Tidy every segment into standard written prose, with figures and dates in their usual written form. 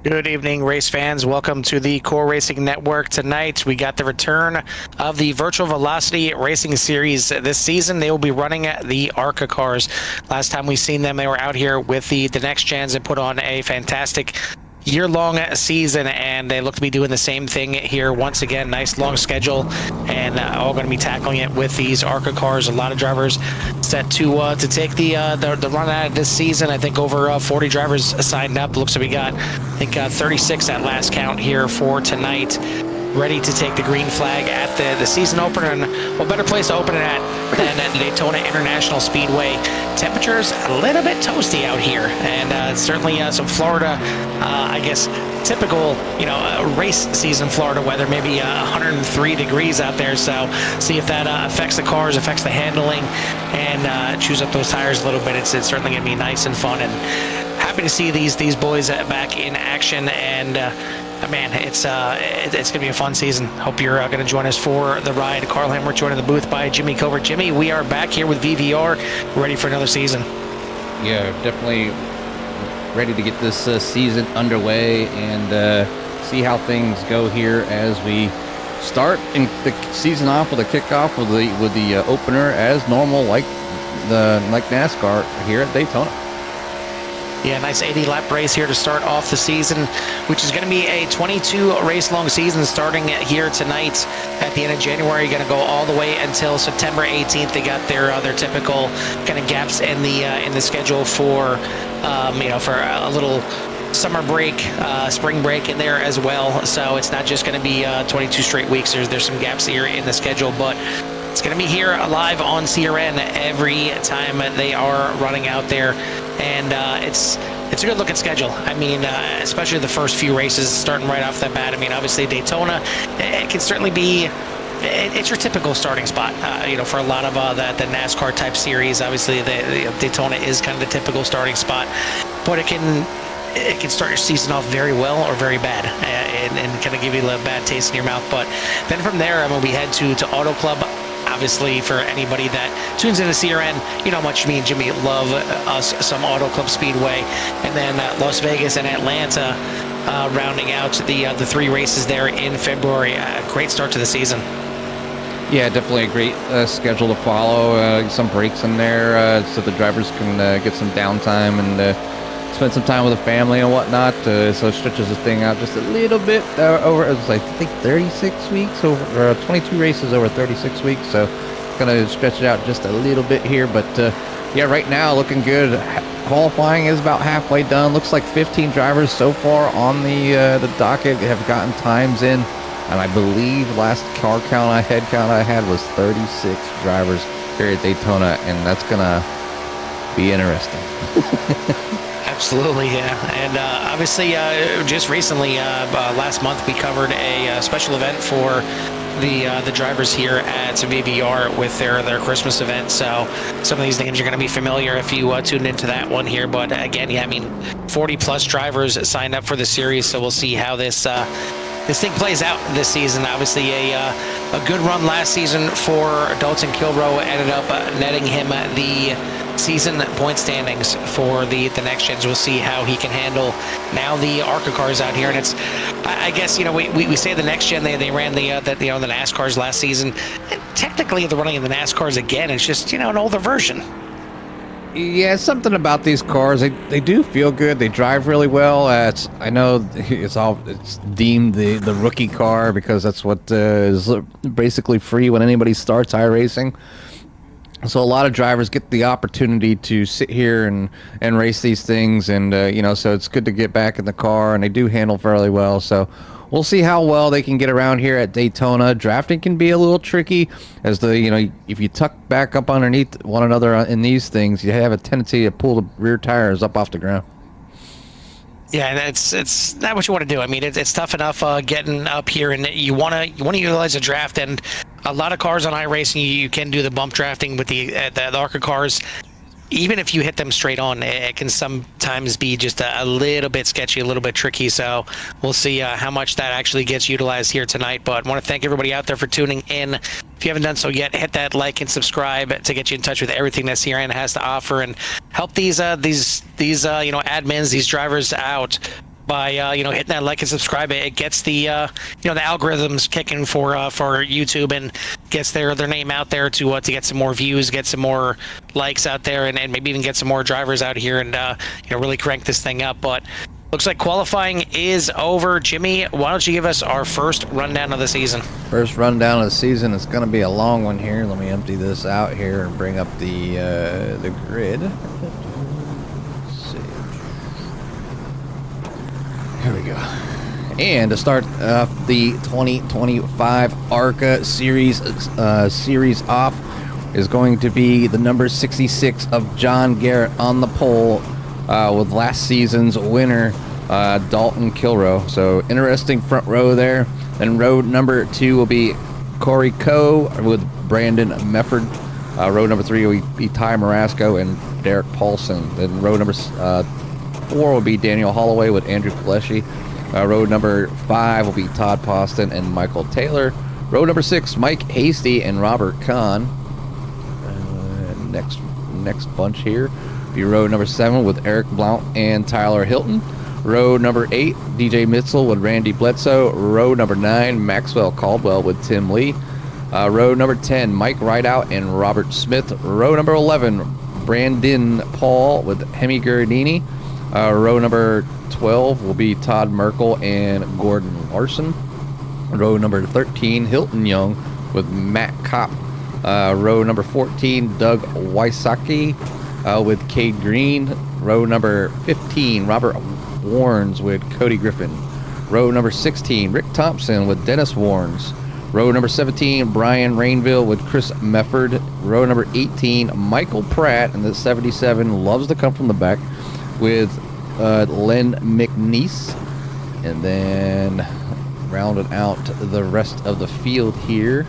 Good evening, race fans. Welcome to the Core Racing Network. Tonight, we got the return of the Virtual Velocity Racing Series. This season, they will be running the ARCA cars. Last time we seen them, they were out here with the next gens and put on a fantastic year-long season, and they look to be doing the same thing here once again. Nice long schedule, and all going to be tackling it with these ARCA cars. A lot of drivers set to take the run out of this season. I think over 40 drivers signed up. Looks like we got, I think, 36 at last count here for tonight, ready to take the green flag at the season opener. And what better place to open it at than at Daytona International Speedway. Temperatures a little bit toasty out here, and certainly some Florida, I guess, typical, race season Florida weather, maybe 103 degrees out there. So see if that affects the cars, affects the handling, and chews up those tires a little bit. It's certainly going to be nice and fun, and happy to see these boys back in action. And man, it's going to be a fun season. Hope you're going to join us for the ride. Carl Hammer joined in the booth by Jimmy Covert. Jimmy, we are back here with VVR, ready for another season. Yeah, definitely ready to get this season underway and see how things go here as we start in the season off with a kickoff with the opener as normal, like NASCAR here at Daytona. Yeah, nice 80-lap race here to start off the season, which is going to be a 22-race-long season starting here tonight at the end of January. Going to go all the way until September 18th. They got their typical kind of gaps in the schedule for for a little summer break, spring break in there as well. So it's not just going to be 22 straight weeks. There's some gaps here in the schedule, but it's going to be here live on CRN every time they are running out there. And it's a good looking schedule. I mean, especially the first few races starting right off the bat. I mean, obviously Daytona, it can certainly be, it's your typical starting spot, for a lot of the NASCAR type series. Obviously the Daytona is kind of the typical starting spot, but it can start your season off very well or very bad, and kind of give you a bad taste in your mouth. But then from there, we head to Auto Club. Obviously, for anybody that tunes into CRN, you know how much me and Jimmy love us some Auto Club Speedway. And then Las Vegas and Atlanta rounding out the three races there in February. Great start to the season. Yeah, definitely a great schedule to follow. Some breaks in there so the drivers can get some downtime and spend some time with the family and whatnot. So it stretches the thing out just a little bit over, it was, I think, 36 weeks, or 22 races over 36 weeks. So going to stretch it out just a little bit here. But yeah, right now looking good. Qualifying is about halfway done. Looks like 15 drivers so far on the docket have gotten times in. And I believe last head count I had was 36 drivers here at Daytona. And that's going to be interesting. Absolutely, yeah. And obviously, just recently, last month, we covered a special event for the drivers here at VVR with their Christmas event. So some of these names are going to be familiar if you tuned into that one here. But again, yeah, 40-plus drivers signed up for the series, so we'll see how this thing plays out this season. Obviously, a good run last season for Dalton Kilrow ended up netting him the season point standings for the next gens. We'll see how he can handle now the ARCA cars out here. And it's, I guess, we say the next gen, they ran the NASCARs last season. And technically, they're running the NASCARs again. It's just, an older version. Yeah, something about these cars. They do feel good. They drive really well. I know it's deemed the rookie car because that's what is basically free when anybody starts iRacing. So a lot of drivers get the opportunity to sit here and race these things, and so it's good to get back in the car, and they do handle fairly well. So we'll see how well they can get around here at Daytona. Drafting can be a little tricky, as if you tuck back up underneath one another in these things, you have a tendency to pull the rear tires up off the ground. Yeah, and it's not what you want to do. It's tough enough getting up here, and you want to utilize a draft. And a lot of cars on iRacing, you can do the bump drafting with the ARCA cars. Even if you hit them straight on, it can sometimes be just a little bit sketchy, a little bit tricky. So we'll see how much that actually gets utilized here tonight. But I want to thank everybody out there for tuning in. If you haven't done so yet, hit that like and subscribe to get you in touch with everything that CRN has to offer and help these admins, these drivers out by hitting that like and subscribe. It gets the the algorithms kicking for YouTube and gets their name out there to get some more views, get some more likes out there, and maybe even get some more drivers out here and really crank this thing up. But looks like qualifying is over. Jimmy, why don't you give us our first rundown of the season? First rundown of the season. It's going to be a long one here. Let me empty this out here and bring up the grid. Here we go. And to start the 2025 ARCA series off is going to be the number 66 of John Garrett on the pole with last season's winner, Dalton Kilroe. So interesting front row there. Then row number 2 will be Corey Coe with Brandon Mefford. Row number 3 will be Ty Marasco and Derek Paulson. Then row number 4 will be Daniel Holloway with Andrew Pileshi. Row number 5 will be Todd Poston and Michael Taylor. Row number 6, Mike Hasty and Robert Kahn. Next bunch here will be row number 7 with Eric Blount and Tyler Hilton. Row number 8, DJ Mitchell with Randy Bledsoe. Row number 9, Maxwell Caldwell with Tim Lee. Row number 10, Mike Rideout and Robert Smith. Row number 11, Brandon Paul with Hemi Giardini. Row number 12 will be Todd Merkel and Gordon Larson. Row number 13, Hilton Young with Matt Kopp. Row number 14, Doug Wysocki with Cade Green. Row number 15, Robert Warnes with Cody Griffin. Row number 16, Rick Thompson with Dennis Warnes. Row number 17, Brian Rainville with Chris Mefford. Row number 18, Michael Pratt in the 77, loves to come from the back, with Len McNeese. And then rounding out the rest of the field here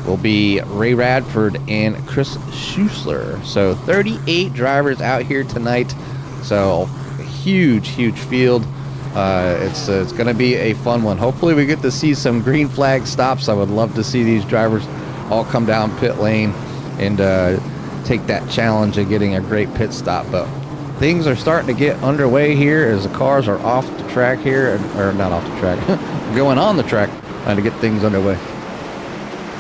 will be Ray Radford and Chris Schuessler. So 38 drivers out here tonight. So a huge field. It's going to be a fun one. Hopefully we get to see some green flag stops. I would love to see these drivers all come down pit lane and take that challenge of getting a great pit stop. But things are starting to get underway here as the cars are off the track here, or not off the track, going on the track, trying to get things underway.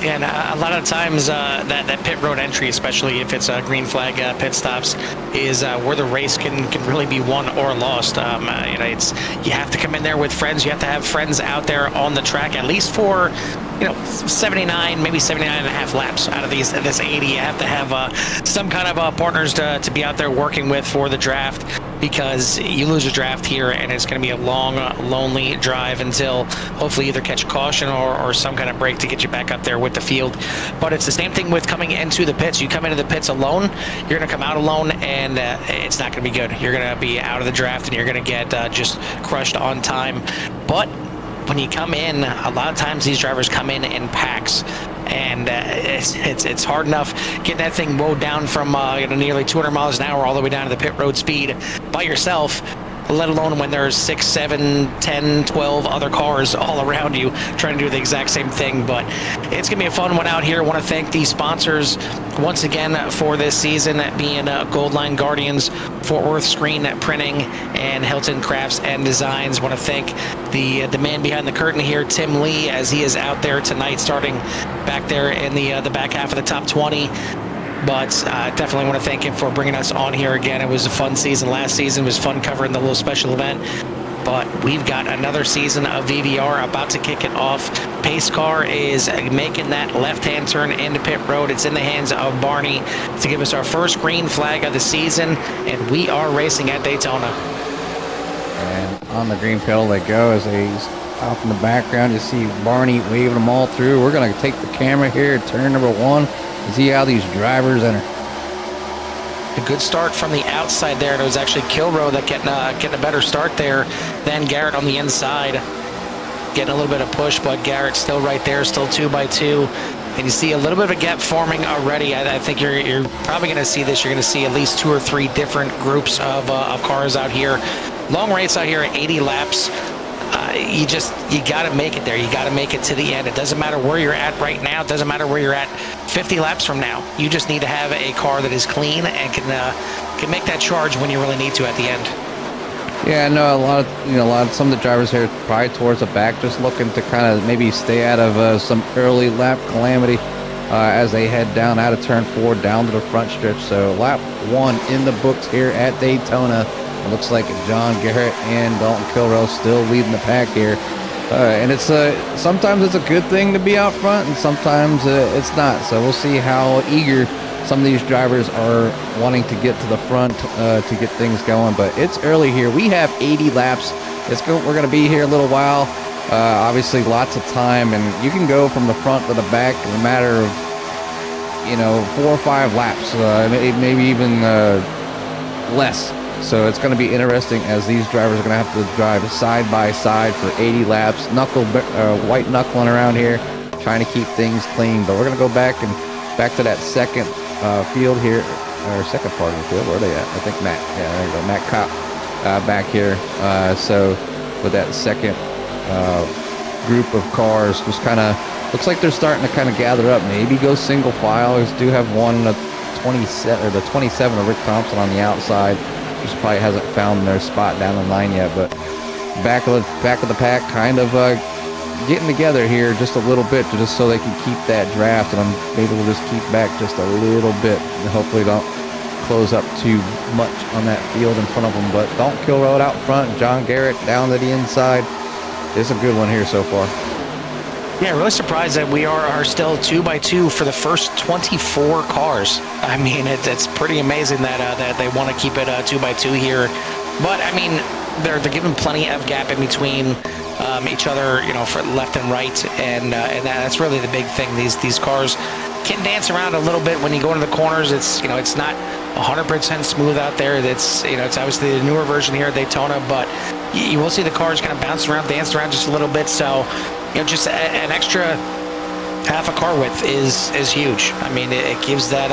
And a lot of times that pit road entry, especially if it's a green flag pit stops, is where the race can really be won or lost. It's you have to come in there with friends. You have to have friends out there on the track, at least for 79, maybe 79 and a half laps out of this 80. You have to have some kind of partners to be out there working with for the draft, because you lose a draft here and it's going to be a long, lonely drive until hopefully either catch a caution or some kind of break to get you back up there with the field. But it's the same thing with coming into the pits. You come into the pits alone, you're going to come out alone, and it's not going to be good. You're going to be out of the draft and you're going to get just crushed on time. But when you come in, a lot of times these drivers come in packs, and it's hard enough getting that thing mowed down from nearly 200 miles an hour all the way down to the pit road speed by yourself, let alone when there's 6, 7, 10, 12 other cars all around you trying to do the exact same thing. But it's going to be a fun one out here. I want to thank the sponsors once again for this season, being Gold Line Guardians, Fort Worth Screen Printing, and Hilton Crafts and Designs. I want to thank the man behind the curtain here, Tim Lee, as he is out there tonight starting back there in the back half of the top 20. But definitely want to thank him for bringing us on here again. It was a fun season last season. It was fun covering the little special event. But we've got another season of VVR about to kick it off. Pace car is making that left-hand turn into pit road. It's in the hands of Barney to give us our first green flag of the season, and we are racing at Daytona. And on the green pedal they go as they off in the background. You see Barney waving them all through. We're going to take the camera here at turn number 1. See how these drivers enter. A good start from the outside there. It was actually Kilroe that getting a better start there than Garrett on the inside. Getting a little bit of push, but Garrett's still right there, still 2 by 2. And you see a little bit of a gap forming already. I think you're probably going to see this. You're going to see at least 2 or 3 different groups of cars out here. Long race out here at 80 laps. You got to make it there. You got to make it to the end. It doesn't matter where you're at right now. It doesn't matter where you're at 50 laps from now. You just need to have a car that is clean and can make that charge when you really need to at the end. Yeah, no, some of the drivers here probably towards the back, just looking to kind of maybe stay out of some early lap calamity as they head down out of turn 4 down to the front stretch. So lap 1 in the books here at Daytona. It looks like John Garrett and Dalton Kilrow still leading the pack here. And it's sometimes it's a good thing to be out front, and sometimes it's not. So we'll see how eager some of these drivers are wanting to get to the front to get things going. But it's early here. We have 80 laps. We're going to be here a little while. Obviously, lots of time, and you can go from the front to the back in a matter of 4 or 5 laps, maybe even less. So it's going to be interesting as these drivers are going to have to drive side by side for 80 laps, white knuckling around here, trying to keep things clean. But we're going to go back to that second field here, or second part of the field. Where are they at? I think Matt. Yeah, there you go. Matt Kopp back here. So with that second group of cars, just kind of looks like they're starting to kind of gather up. Maybe go single file. We do have one, the 27 of Rick Thompson on the outside. Just probably hasn't found their spot down the line yet, but back of the pack, kind of getting together here just a little bit, just so they can keep that draft, and maybe we'll just keep back just a little bit, and hopefully don't close up too much on that field in front of them. But Dalton Kilrow out front, John Garrett down to the inside. It's a good one here so far. Yeah, really surprised that we are still 2x2 for the first 24 cars. I mean, it's pretty amazing that they want to keep it 2x2 here. But I mean, they're giving plenty of gap in between each other, for left and right, and that's really the big thing. These cars can dance around a little bit when you go into the corners. It's it's not 100% smooth out there. It's it's obviously the newer version here at Daytona, but you will see the cars kind of bounce around, dance around just a little bit. So just an extra half a car width is huge. I mean, it gives that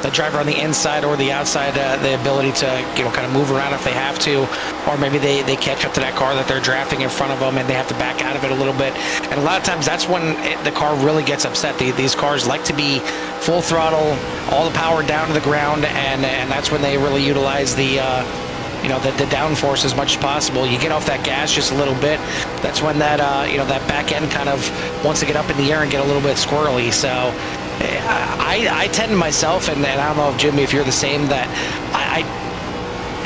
the driver on the inside or the outside the ability to kind of move around if they have to, or maybe they catch up to that car that they're drafting in front of them and they have to back out of it a little bit. And a lot of times that's when the car really gets upset. These cars like to be full throttle, all the power down to the ground, and that's when they really utilize the downforce as much as possible. You get off that gas just a little bit, that's when that that back end kind of wants to get up in the air and get a little bit squirrely. So I tend myself, and I don't know if Jimmy, if you're the same, that I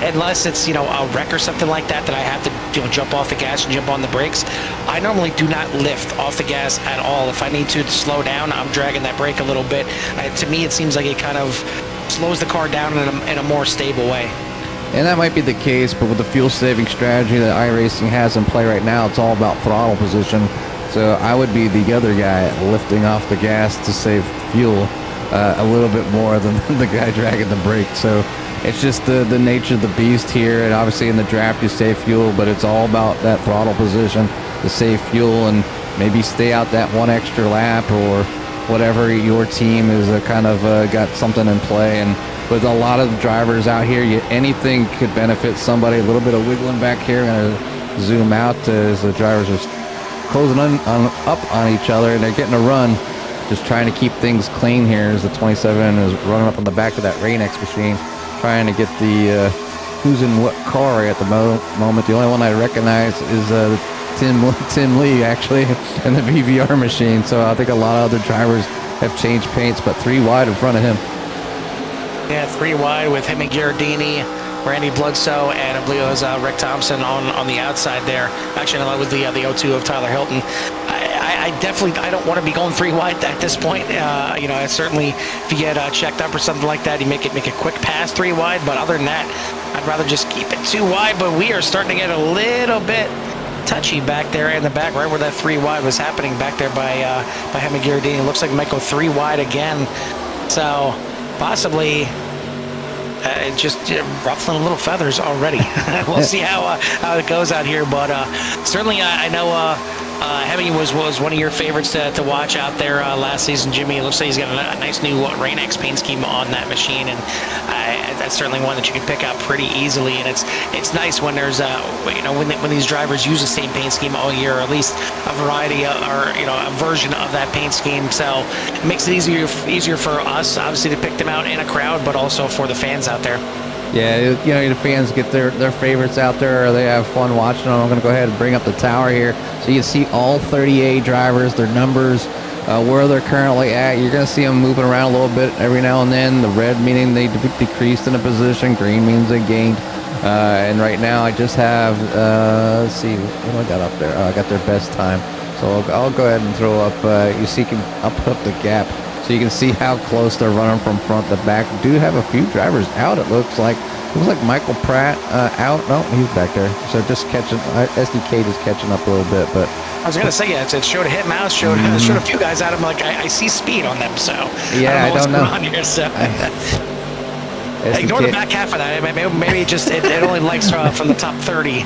unless it's a wreck or something like that I have to jump off the gas and jump on the brakes, I normally do not lift off the gas at all. If I need to slow down, I'm dragging that brake a little bit. To me, it seems like it kind of slows the car down in a more stable way. And that might be the case, but with the fuel-saving strategy that iRacing has in play right now, it's all about throttle position. So I would be the other guy lifting off the gas to save fuel a little bit more than the guy dragging the brake. So it's just the nature of the beast here. And obviously in the draft you save fuel, but it's all about that throttle position to save fuel and maybe stay out that one extra lap, or whatever your team is kind of got something in play. And with a lot of drivers out here, anything could benefit somebody. A little bit of wiggling back here. I'm going to zoom out as the drivers are closing up on each other, and they're getting a run, just trying to keep things clean here as the 27 is running up on the back of that Rain-X machine, trying to get the who's in what car at the moment. The only one I recognize is Tim Lee, actually, in the VVR machine. So I think a lot of other drivers have changed paints, but 3 wide in front of him. Yeah, 3 wide with him and Giardini, Randy Bledsoe, and I believe it was Rick Thompson on the outside there. Actually, no, that was the 0-2 of Tyler Hilton. I definitely don't want to be going 3 wide at this point. Certainly if you get checked up or something like that, you make a quick pass 3 wide. But other than that, I'd rather just keep it 2 wide. But we are starting to get a little bit touchy back there in the back, right where that 3 wide was happening back there by him and Giardini. It looks like it might go 3 wide again. So possibly just ruffling a little feathers already. We'll see how it goes out here, but certainly I know Hemi was one of your favorites to watch out there last season, Jimmy. It looks like he's got a nice new Rain-X paint scheme on that machine, and that's certainly one that you can pick out pretty easily. And it's nice when there's when these drivers use the same paint scheme all year, or at least a variety or a version of that paint scheme. So it makes it easier for us, obviously, to pick them out in a crowd, but also for the fans out there. Yeah, you know, the fans get their favorites out there, or they have fun watching them. I'm going to go ahead and bring up the tower here so you can see all 38 drivers, their numbers, where they're currently at. You're going to see them moving around a little bit every now and then. The red meaning they decreased in a position, green means they gained. And right now I just have, let's see, what do I got up there? I got their best time. So I'll go ahead and throw up, I'll put up the gap so you can see how close they're running from front to back. Do have a few drivers out, it looks like. Looks like Michael Pratt out. No, he's back there. So just catching, SDK just catching up a little bit. But I was going to say, yeah, it showed a hit mouse, showed a few guys out. I'm like, I see speed on them, so yeah, I don't know what's going on here, so. Ignore the back half of that. Maybe just it only likes from the top 30,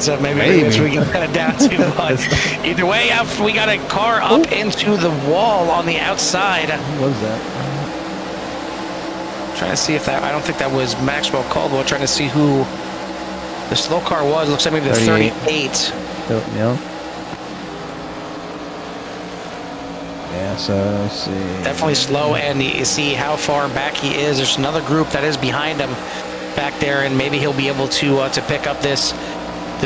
so maybe we can cut it down too much. Either way, we got a car up into the wall on the outside. What was that? Trying to see if that. I don't think that was Maxwell Caldwell. Trying to see who the slow car was. Looks like maybe the 38. Yeah. Yeah, so let's see. Definitely slow, and you see how far back he is. There's another group that is behind him back there, and maybe he'll be able to pick up this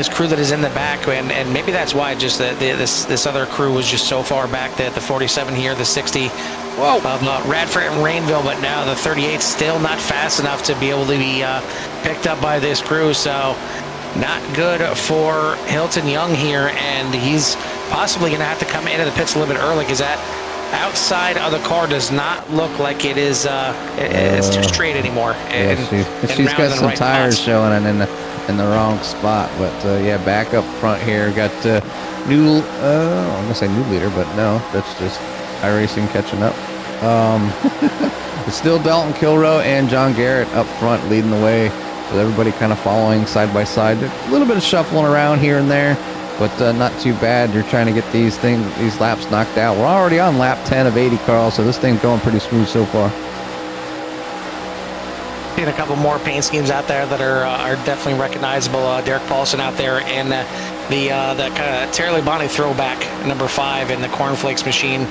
crew that is in the back, and maybe that's why just this other crew was just so far back. That the 47 here, the 60 of Radford and Rainville, but now the 38 still not fast enough to be able to be picked up by this crew. So not good for Hilton Young here, and he's possibly going to have to come into the pits a little bit early because that outside of the car does not look like it is it's too straight anymore. And she's got some tires showing in the wrong spot, but yeah, back up front here got new I'm gonna say new leader, but no, that's just iRacing catching up. It's still Dalton Kilroe and John Garrett up front leading the way, with everybody kind of following side by side. A little bit of shuffling around here and there, but not too bad. You're trying to get these laps knocked out. We're already on lap 10 of 80, Carl, so this thing's going pretty smooth so far. Seeing a couple more paint schemes out there that are definitely recognizable. Derek Paulson out there, and the kind of Terry Labonte throwback, number 5 in the Cornflakes machine.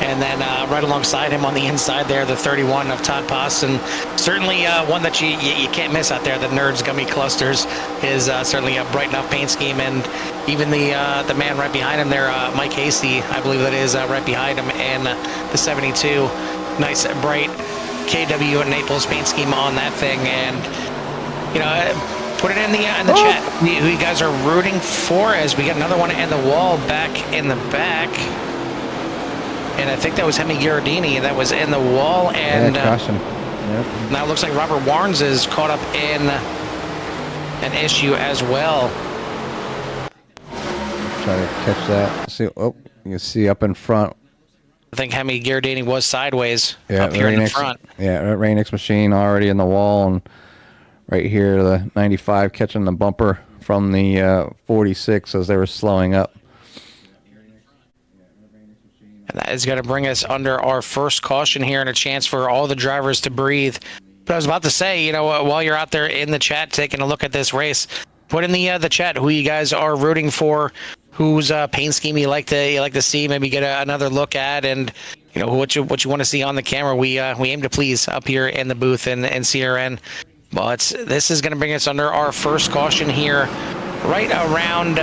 And then right alongside him on the inside there, the 31 of Todd Poss, and certainly one that you can't miss out there. The Nerds Gummy Clusters is certainly a bright enough paint scheme, and even the man right behind him there, Mike Hasty, I believe that is right behind him, and the 72, nice bright KW and Naples paint scheme on that thing. And you know, put it in the chat who you guys are rooting for, as we get another one in the wall back in the back. And I think that was Hemi Gherardini that was in the wall. And caution. Yep. Now it looks like Robert Warnes is caught up in an issue as well. Try to catch that. See, you can see up in front. I think Hemi Gherardini was sideways up here in the front. Yeah, Rainix machine already in the wall, and right here the 95 catching the bumper from the 46 as they were slowing up. And that is going to bring us under our first caution here, and a chance for all the drivers to breathe. But I was about to say, you know, while you're out there in the chat taking a look at this race, put in the chat who you guys are rooting for, whose paint scheme you like to see, maybe get another look at, and you know what you want to see on the camera. We aim to please up here in the booth in CRN. But this is going to bring us under our first caution here, right around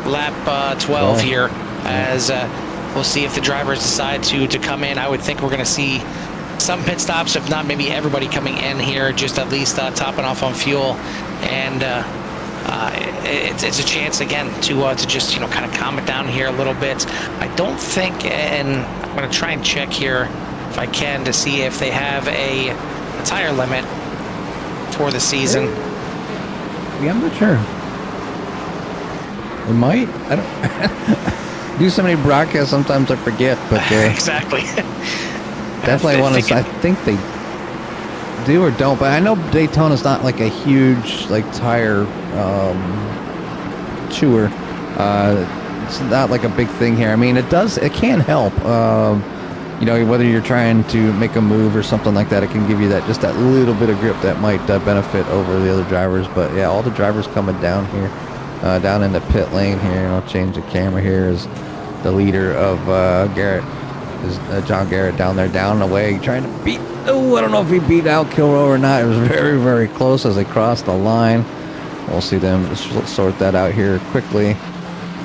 lap 12 here, as we'll see if the drivers decide to come in. I would think we're going to see some pit stops, if not maybe everybody coming in here, just at least topping off on fuel. And it's a chance again to just, you know, kind of calm it down here a little bit. I don't think, and I'm going to try and check here if I can to see if they have a tire limit for the season. Yeah, I'm not sure. We might. I don't. Do so many broadcasts, sometimes I forget, but exactly. Definitely want to. I think they do or don't, but I know Daytona's not like a huge tire chewer. It's not like a big thing here. I mean, it can help. You know, whether you're trying to make a move or something like that, it can give you that little bit of grip that might benefit over the other drivers. But yeah, all the drivers coming down here. Down in the pit lane here, and I'll change the camera here, is the leader of Garrett, is John Garrett down there, down and away, trying to beat Oh, I don't know if he beat out Kilroe or not. It was very, very close as they crossed the line. We'll see them sort that out here quickly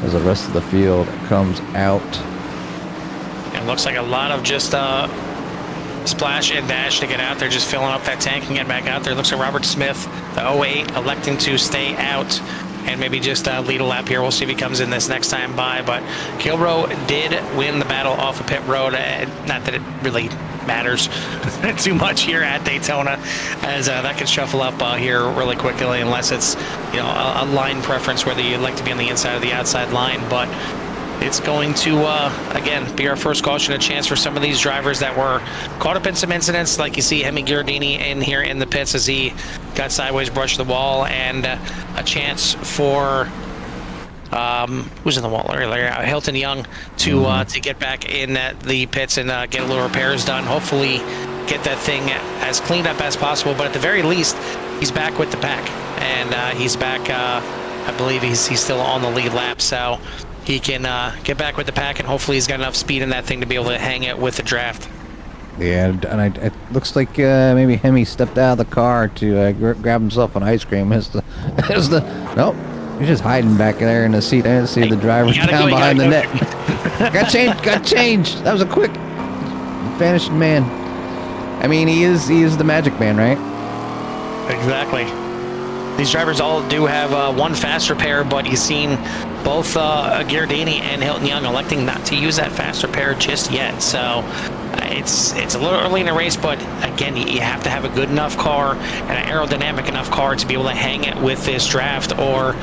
as the rest of the field comes out. It looks like a lot of just splash and dash to get out there, just filling up that tank and getting back out there. Looks like Robert Smith, the 08, electing to stay out and maybe just lead a lap here. We'll see if he comes in this next time by. But Kilroe did win the battle off of pit road. Not that it really matters too much here at Daytona, as that can shuffle up here really quickly, unless it's a line preference, whether you'd like to be on the inside or the outside line. But it's going to again be our first caution, a chance for some of these drivers that were caught up in some incidents, like you see Hemi Giardini in here in the pits as he got sideways, brushed the wall, and a chance for who's in the wall earlier, Hilton Young, to get back in the pits and get a little repairs done. Hopefully get that thing as cleaned up as possible, but at the very least he's back with the pack, and he's back, I believe he's still on the lead lap, so he can get back with the pack, and hopefully he's got enough speed in that thing to be able to hang it with the draft. Yeah, and it looks like maybe Hemi stepped out of the car to grab himself an ice cream. Nope, he's just hiding back there in the seat. I didn't see the driver down behind the net. got changed. That was a quick vanishing man. I mean, he is the magic man, right? Exactly. These drivers all do have one fast repair, but you've seen both Giardini and Hilton Young electing not to use that fast repair just yet. So it's a little early in the race, but again, you have to have a good enough car and an aerodynamic enough car to be able to hang it with this draft, or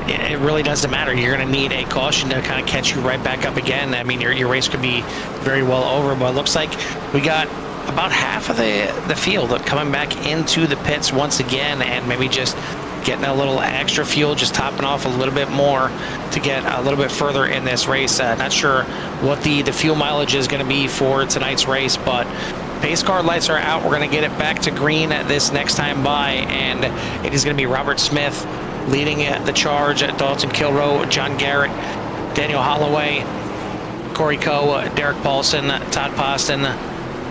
it really doesn't matter. You're going to need a caution to kind of catch you right back up again. I mean, your race could be very well over, but it looks like we got about half of the field coming back into the pits once again, and maybe just getting a little extra fuel, just topping off a little bit more to get a little bit further in this race. Not sure what the fuel mileage is going to be for tonight's race, but pace car lights are out. We're going to get it back to green this next time by, and it is going to be Robert Smith leading the charge, Dalton Kilroe, John Garrett, Daniel Holloway, Corey Coe, Derek Paulson, Todd Poston,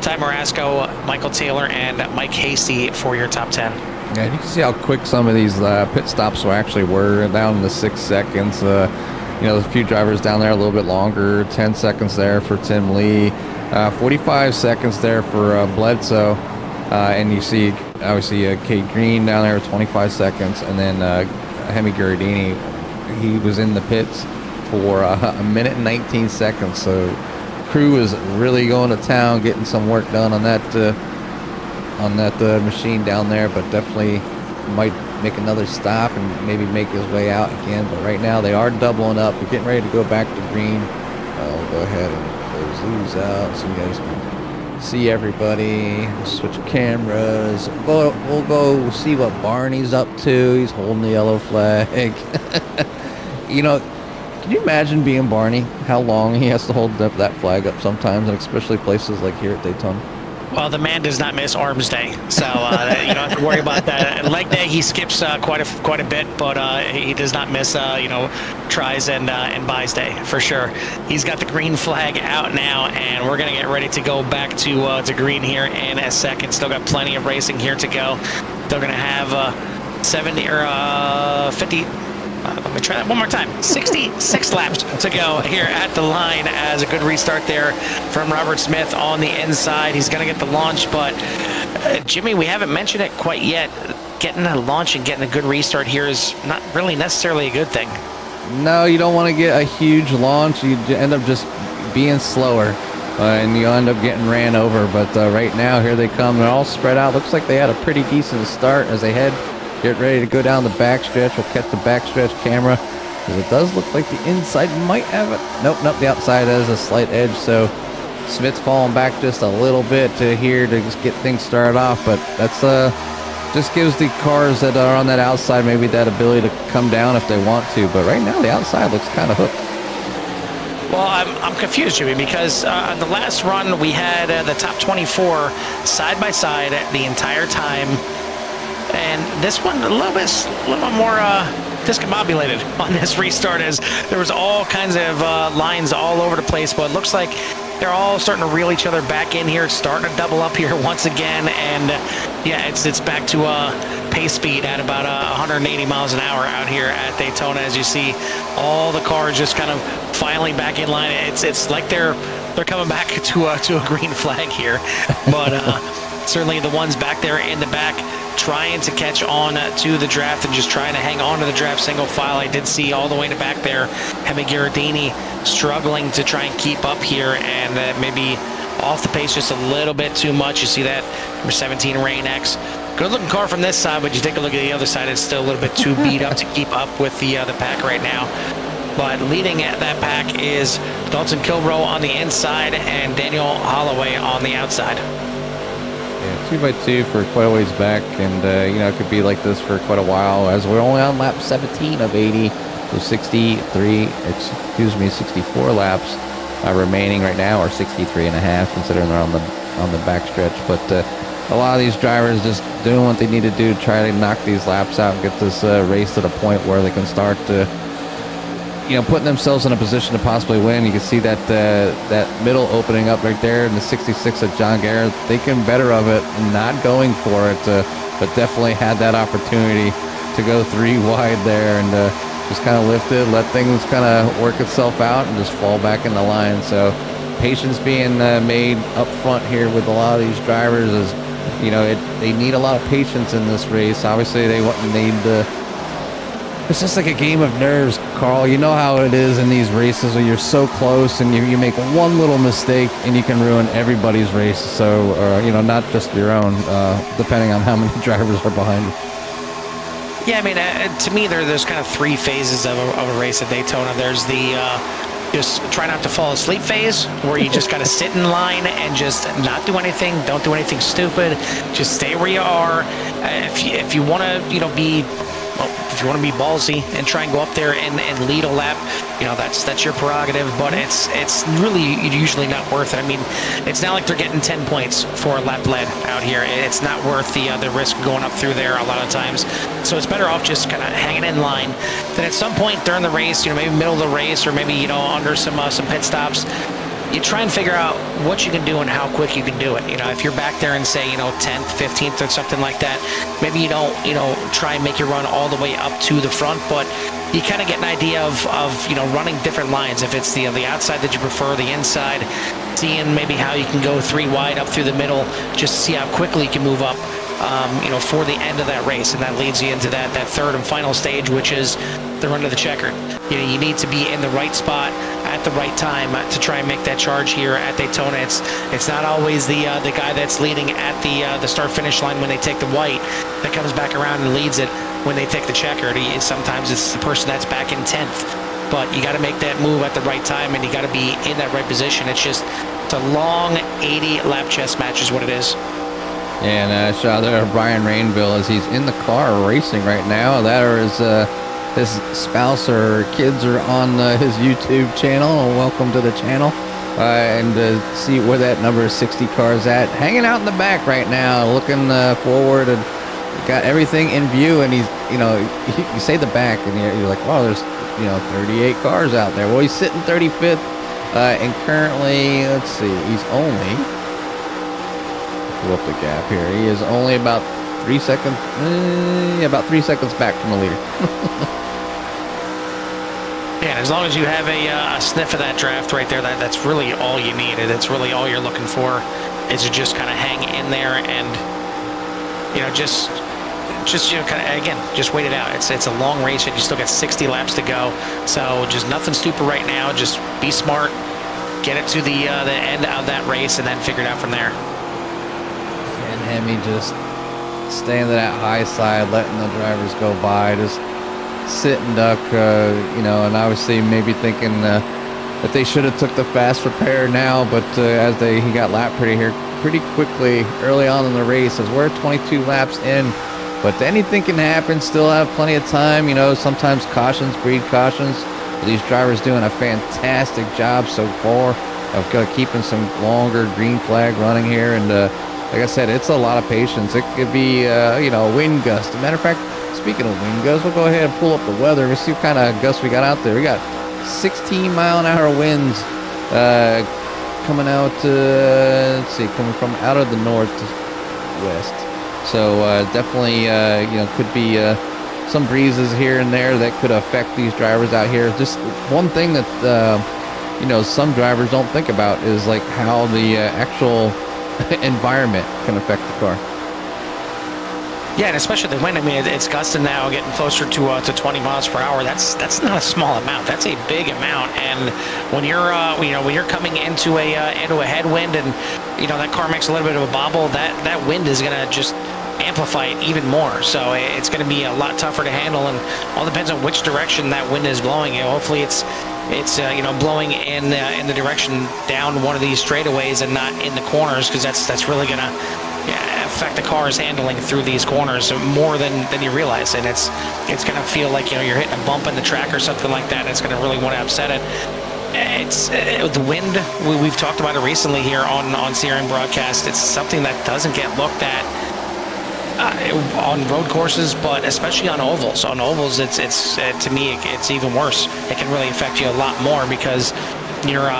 Ty Marasco, Michael Taylor, and Mike Hasty for your top 10. Yeah, you can see how quick some of these pit stops actually were, down to 6 seconds. There's a few drivers down there a little bit longer, 10 seconds there for Tim Lee, 45 seconds there for Bledsoe, and you see obviously Kate Green down there, 25 seconds, and then Hemi Giardini, he was in the pits for a minute and 19 seconds. So crew is really going to town, getting some work done on that machine down there, but definitely might make another stop and maybe make his way out again. But right now they are doubling up. We're getting ready to go back to green. We'll go ahead and close these out so you guys can see everybody. Switch cameras. We'll go see what Barney's up to. He's holding the yellow flag. Can you imagine being Barney? How long he has to hold that flag up sometimes, and especially places like here at Daytona? Well, the man does not miss Arms Day, so you don't have to worry about that. Leg Day, he skips quite a bit, but he does not miss tries and buys day for sure. He's got the green flag out now, and we're gonna get ready to go back to green here in a second. Still got plenty of racing here to go. Still gonna have 70 or 50. Let me try that one more time. 66 laps to go here at the line, as a good restart there from Robert Smith on the inside. He's going to get the launch, but Jimmy, we haven't mentioned it quite yet. Getting a launch and getting a good restart here is not really necessarily a good thing. No, you don't want to get a huge launch. You end up just being slower, and you end up getting ran over. But right now, here they come. They're all spread out. Looks like they had a pretty decent start as they get ready to go down the backstretch. We'll catch the backstretch camera, because it does look like the inside might have it. Nope, the outside has a slight edge, so Smith's falling back just a little bit to here to just get things started off, but that's just gives the cars that are on that outside maybe that ability to come down if they want to, but right now the outside looks kind of hooked. Well, I'm confused, Jimmy, because the last run we had the top 24 side by side the entire time. And this one a little bit more discombobulated on this restart, as there was all kinds of lines all over the place, but it looks like they're all starting to reel each other back in here. It's starting to double up here once again, and yeah, it's back to pace speed at about 180 miles an hour out here at Daytona, as you see all the cars just kind of filing back in line. It's like they're coming back to a green flag here, but certainly the ones back there in the back trying to catch on to the draft and just trying to hang on to the draft single file. I did see all the way in the back there Hemi Gherardini struggling to try and keep up here, and maybe off the pace just a little bit too much. You see that number 17 Rain X. Good looking car from this side, but you take a look at the other side, it's still a little bit too beat up to keep up with the pack right now. But leading at that pack is Dalton Kilbrough on the inside and Daniel Holloway on the outside. Yeah, 2x2 for quite a ways back, and it could be like this for quite a while, as we're only on lap 17 of 80, so 64 laps remaining right now, or 63 and a half, considering they're on the back stretch. But a lot of these drivers just doing what they need to do to try to knock these laps out and get this race to the point where they can start to, putting themselves in a position to possibly win. You can see that that middle opening up right there in the 66 of John Garrett, thinking better of it and not going for it, but definitely had that opportunity to go 3 wide there, and just kind of lift it, let things kind of work itself out, and just fall back in the line. So patience being made up front here with a lot of these drivers, is they need a lot of patience in this race. Obviously they need the. It's just like a game of nerves, Carl. You know how it is in these races where you're so close and you make one little mistake and you can ruin everybody's race. So, not just your own, depending on how many drivers are behind you. Yeah, I mean, to me, there's kind of 3 phases of a race at Daytona. There's the just try not to fall asleep phase, where you just got to sit in line and just not do anything. Don't do anything stupid. Just stay where you are. If you want to, if you want to be ballsy and try and go up there and lead a lap, that's your prerogative, but it's really usually not worth it. I mean, it's not like they're getting 10 points for a lap led out here. It's not worth the risk going up through there a lot of times. So it's better off just kind of hanging in line. Then at some point during the race, maybe middle of the race, or maybe, under some pit stops, you try and figure out what you can do and how quick you can do it. If you're back there and say, 10th, 15th or something like that, maybe you don't, try and make your run all the way up to the front, but you kind of get an idea of running different lines. If it's the outside that you prefer, the inside, seeing maybe how you can go 3 wide up through the middle, just to see how quickly you can move up, for the end of that race. And that leads you into that third and final stage, which is the run to the checker. You need to be in the right spot at the right time to try and make that charge here at Daytona. It's not always the guy that's leading at the start finish line when they take the white that comes back around and leads it when they take the checker. Sometimes it's the person that's back in 10th, but you got to make that move at the right time, and you got to be in that right position. It's a long 80 lap chess match is what it is. And shout out to Brian Rainville, as he's in the car racing right now. That or his spouse or kids are on his YouTube channel. Welcome to the channel. And see where that number 60 car is at. Hanging out in the back right now, looking forward, and got everything in view. And he's, you say the back, and you're like, wow, there's, 38 cars out there. Well, he's sitting 35th, and currently, let's see, he's only, pull up the gap here. He is only about 3 seconds, about 3 seconds back from the leader. Yeah, as long as you have a sniff of that draft right there, that's really all you need. That's really all you're looking for, is to just kind of hang in there and, just kind of, again, just wait it out. It's a long race, and you still got 60 laps to go. So just nothing stupid right now. Just be smart, get it to the end of that race, and then figure it out from there. And Hemi just staying to that high side, letting the drivers go by, just sit and duck, and obviously maybe thinking that they should have took the fast repair now, but as he got lapped pretty quickly early on in the race, as we're 22 laps in, but anything can happen. Still have plenty of time. Sometimes cautions breed cautions. But these drivers doing a fantastic job so far of keeping some longer green flag running here, and like I said, it's a lot of patience. It could be a wind gust. As a matter of fact, speaking of wind gusts, we'll go ahead and pull up the weather. We'll see what kind of gusts we got out there. We got 16-mile-an-hour winds coming out, let's see, coming from out of the northwest. So definitely, could be some breezes here and there that could affect these drivers out here. Just one thing that, some drivers don't think about is like how the actual environment can affect the car. Yeah, and especially the wind. I mean, it's gusting now, getting closer to 20 miles per hour. That's not a small amount. That's a big amount. And when you're when you're coming into a headwind, and that car makes a little bit of a bobble, that wind is gonna just amplify it even more. So it's going to be a lot tougher to handle, and all depends on which direction that wind is blowing. Hopefully it's blowing in the direction down one of these straightaways and not in the corners, because that's really going to affect the car's handling through these corners more than you realize. And it's going to feel like you're hitting a bump in the track or something like that. It's going to really want to upset it. It's the wind. We've talked about it recently here on CRM broadcast. It's something that doesn't get looked at on road courses, but especially on ovals. On ovals, it's to me, it's even worse. It can really affect you a lot more, because you're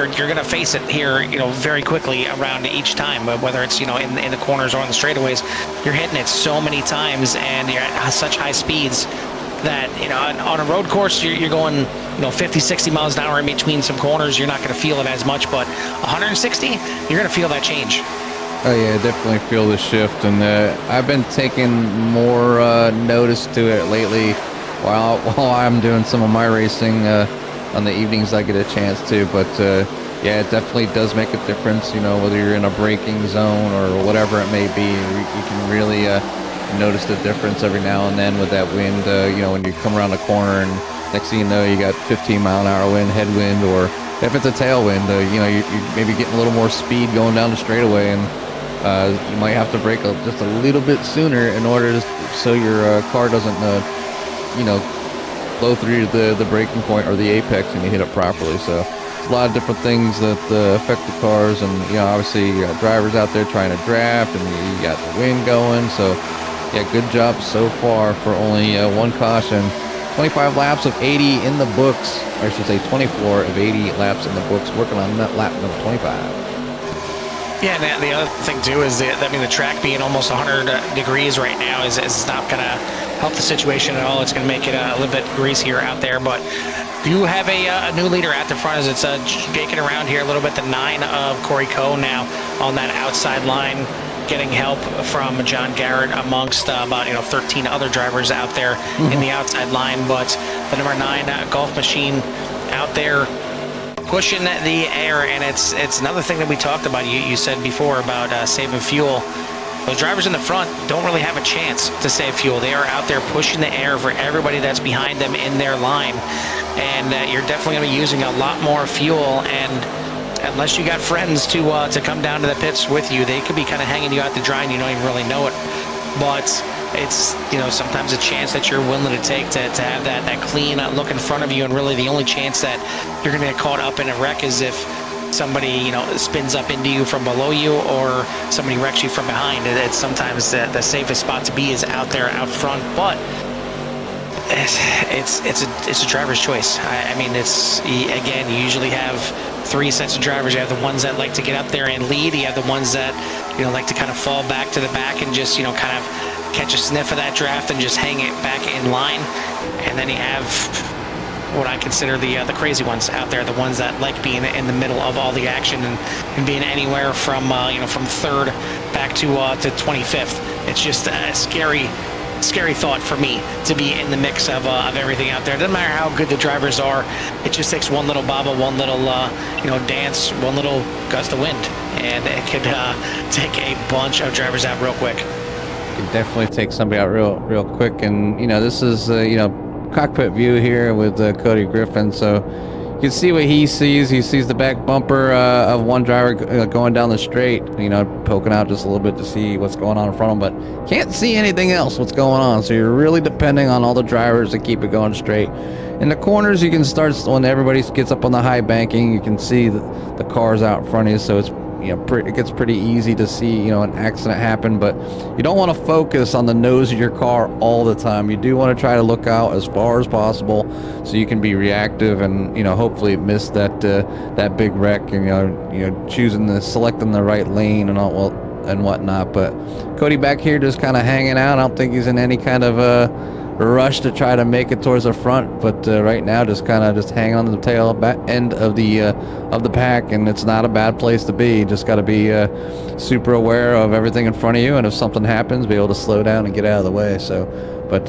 going to face it here, very quickly around each time. Whether it's in the corners or on the straightaways, you're hitting it so many times, and you're at such high speeds that on a road course you're going 50, 60 miles an hour in between some corners. You're not going to feel it as much, but 160, you're going to feel that change. Oh yeah, definitely feel the shift, and I've been taking more notice to it lately while I'm doing some of my racing on the evenings. I get a chance to, but yeah, it definitely does make a difference. Whether you're in a braking zone or whatever it may be, you can really notice the difference every now and then with that wind. When you come around the corner and next thing you know, you got 15-mile-an-hour wind, headwind, or if it's a tailwind, you're maybe getting a little more speed going down the straightaway, and you might have to brake just a little bit sooner in order so your car doesn't, blow through the braking point or the apex and you hit it properly. So it's a lot of different things that affect the cars, and obviously you got drivers out there trying to draft, and you got the wind going. So yeah, good job so far for only one caution. 25 laps of 80 in the books, or I should say 24 of 80 laps in the books, working on that lap number 25. Yeah, and the other thing too is the track being almost 100 degrees right now is not going to help the situation at all. It's going to make it a little bit greasier out there. But you have a new leader at the front as it's jaking around here a little bit. The 9 of Corey Coe now on that outside line, getting help from John Garrett amongst about 13 other drivers out there in the outside line. But the number 9 Golf Machine out there pushing the air, and it's another thing that we talked about. You said before about saving fuel. Those drivers in the front don't really have a chance to save fuel. They are out there pushing the air for everybody that's behind them in their line, and you're definitely going to be using a lot more fuel. And unless you got friends to come down to the pits with you, they could be kind of hanging you out to dry and you don't even really know it. But it's sometimes a chance that you're willing to take to have that clean look in front of you, and really the only chance that you're going to get caught up in a wreck is if somebody spins up into you from below you, or somebody wrecks you from behind. It's sometimes the safest spot to be is out there out front, but it's a driver's choice. I mean, it's, again, you usually have 3 sets of drivers. You have the ones that like to get up there and lead. You have the ones that like to kind of fall back to the back and just kind of catch a sniff of that draft and just hang it back in line. And then you have what I consider the crazy ones out there, the ones that like being in the middle of all the action and being anywhere from from 3rd back to 25th. It's just a scary thought for me to be in the mix of everything out there. It doesn't matter how good the drivers are. It just takes one little bobble, one little dance, one little gust of wind, and it could take a bunch of drivers out real quick. Could definitely take somebody out real quick. And this is cockpit view here with Cody Griffin, so you can see what he sees. He sees the back bumper of one driver going down the straight, poking out just a little bit to see what's going on in front of him, but can't see anything else what's going on. So you're really depending on all the drivers to keep it going straight. In the corners, you can start when everybody gets up on the high banking. You can see the cars out in front of you, so it's it gets pretty easy to see, an accident happen, but you don't want to focus on the nose of your car all the time. You do want to try to look out as far as possible so you can be reactive and, hopefully miss that big wreck and, selecting the right lane and all, and whatnot. But Cody back here just kind of hanging out. I don't think he's in any kind of rush to try to make it towards the front, but right now just hanging on the tail end of the pack, and it's not a bad place to be. Just got to be super aware of everything in front of you, and if something happens, be able to slow down and get out of the way. So, but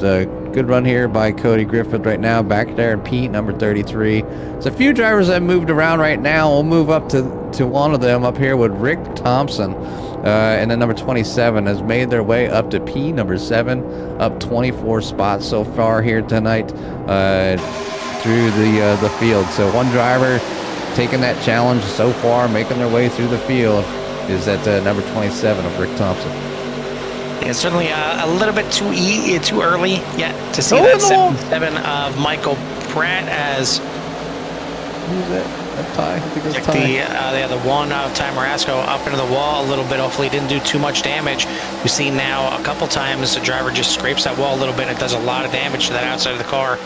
good run here by Cody Griffith right now. Back there in Pete, number 33. There's a few drivers that moved around right now. We'll move up to one of them up here with Rick Thompson. And then number 27 has made their way up to P, number 7, up 24 spots so far here tonight through the field. So one driver taking that challenge so far, making their way through the field, is at number 27 of Rick Thompson. Yeah, certainly a little bit too early yet to see that 7 of Michael Pratt as... Who's that? Tie. I think it was the one of Ty Marasco up into the wall a little bit. Hopefully he didn't do too much damage. We've seen now a couple times the driver just scrapes that wall a little bit. It does a lot of damage to that outside of the car.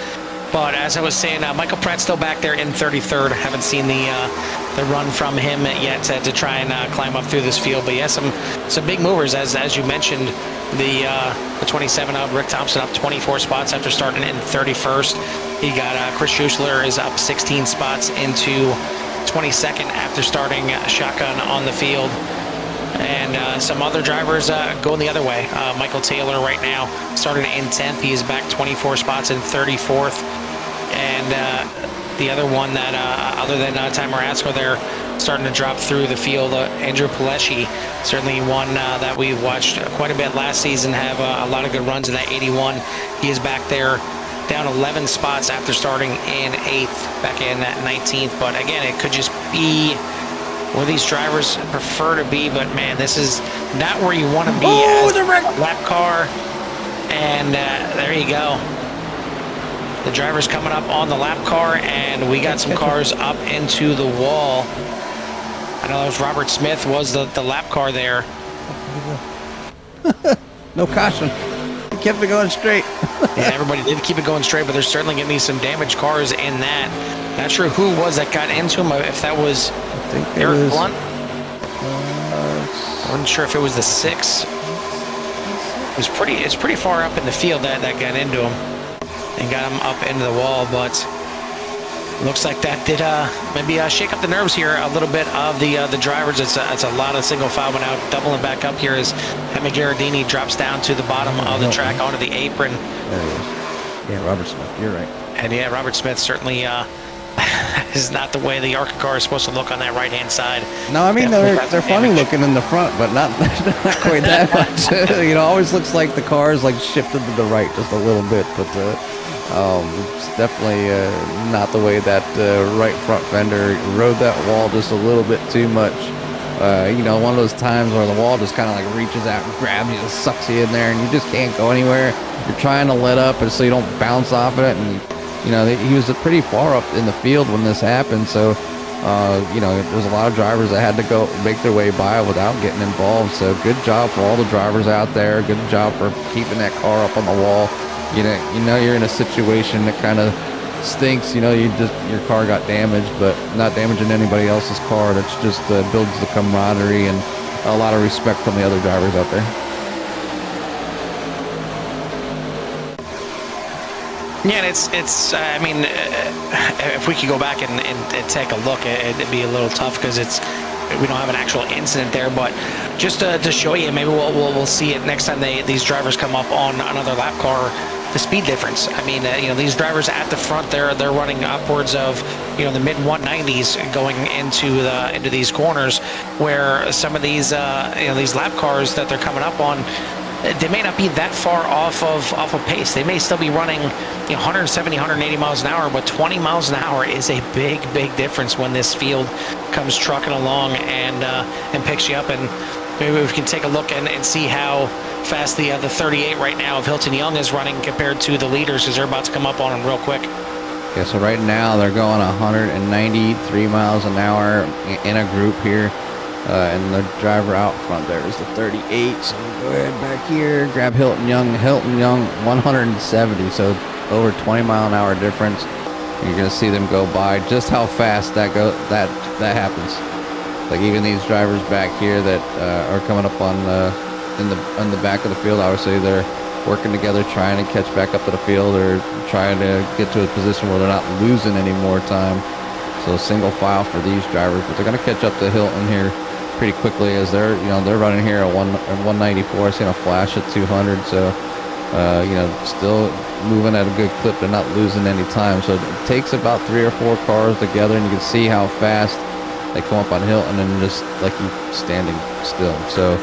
But as I was saying, Michael Pratt's still back there in 33rd. Haven't seen the run from him yet to try and climb up through this field. But yeah, some big movers as you mentioned. The 27 of Rick Thompson up 24 spots after starting in 31st. He got Chris Schuessler is up 16 spots into 22nd after starting shotgun on the field. And some other drivers going the other way. Michael Taylor right now starting in 10th. He is back 24 spots in 34th. And the other one that, other than Ty Marasco there, starting to drop through the field, Andrew Palesci, certainly one that we watched quite a bit last season, have a lot of good runs in that 81. He is back there down 11 spots after starting in 8th, back in that 19th. But again, it could just be where these drivers prefer to be, but man, this is not where you want to be as a lap car. And there you go. The driver's coming up on the lap car, and we got some cars up into the wall. I know it was Robert Smith was the lap car there. No caution. He kept it going straight. Yeah, everybody did keep it going straight, but there's certainly going to be some damaged cars in that. Not sure who was that got into him, if that was Eric Blunt. I wasn't sure if it was the 6. It's pretty far up in the field that got into him and got him up into the wall, but looks like that did maybe shake up the nerves here a little bit of the drivers. It's a lot of single file, but now doubling back up here as Hemi Gherardini drops down to the bottom of the track onto the apron. There he is. Yeah, Robert Smith, you're right. And yeah, Robert Smith certainly is not the way the ARCA car is supposed to look on that right-hand side. No, I mean, they're funny looking in the front, but not quite that much. Always looks like the car is like shifted to the right just a little bit, but it's definitely not the way that right front fender rode that wall just a little bit too much. One of those times where the wall just kind of like reaches out and grabs you, just sucks you in there, and you just can't go anywhere. You're trying to let up, and so you don't bounce off of it. And he was pretty far up in the field when this happened. So, there's a lot of drivers that had to go make their way by without getting involved. So, good job for all the drivers out there. Good job for keeping that car up on the wall. You're in a situation that kind of stinks. Your car got damaged, but not damaging anybody else's car. That's just builds the camaraderie and a lot of respect from the other drivers out there. Yeah, and it's. I mean, if we could go back and take a look, it'd be a little tough because we don't have an actual incident there. But just to show you, maybe we'll see it next time these drivers come up on another lap car. The speed difference. I mean, these drivers at the front, they're running upwards of the mid 190s going into these corners, where some of these these lap cars that they're coming up on, they may not be that far off of pace. They may still be running 170, 180 miles an hour, but 20 miles an hour is a big difference when this field comes trucking along and picks you up. And maybe we can take a look and see how fast the 38 right now of Hilton Young is running compared to the leaders, because they're about to come up on them real quick. Yeah, so right now they're going 193 miles an hour in a group here. And the driver out front there is the 38. So we'll go ahead back here, grab Hilton Young. Hilton Young, 170, so over 20-mile-an-hour difference. You're gonna see them go by. Just how fast that happens. Like even these drivers back here that are coming up on the back of the field. Obviously, they're working together, trying to catch back up to the field, or trying to get to a position where they're not losing any more time. So single file for these drivers, but they're gonna catch up to Hilton here pretty quickly, as they're running here at 194. Seeing a flash at 200, so still moving at a good clip. They're not losing any time, so it takes about 3 or 4 cars together, and you can see how fast they come up on Hilton, and just like you standing still. So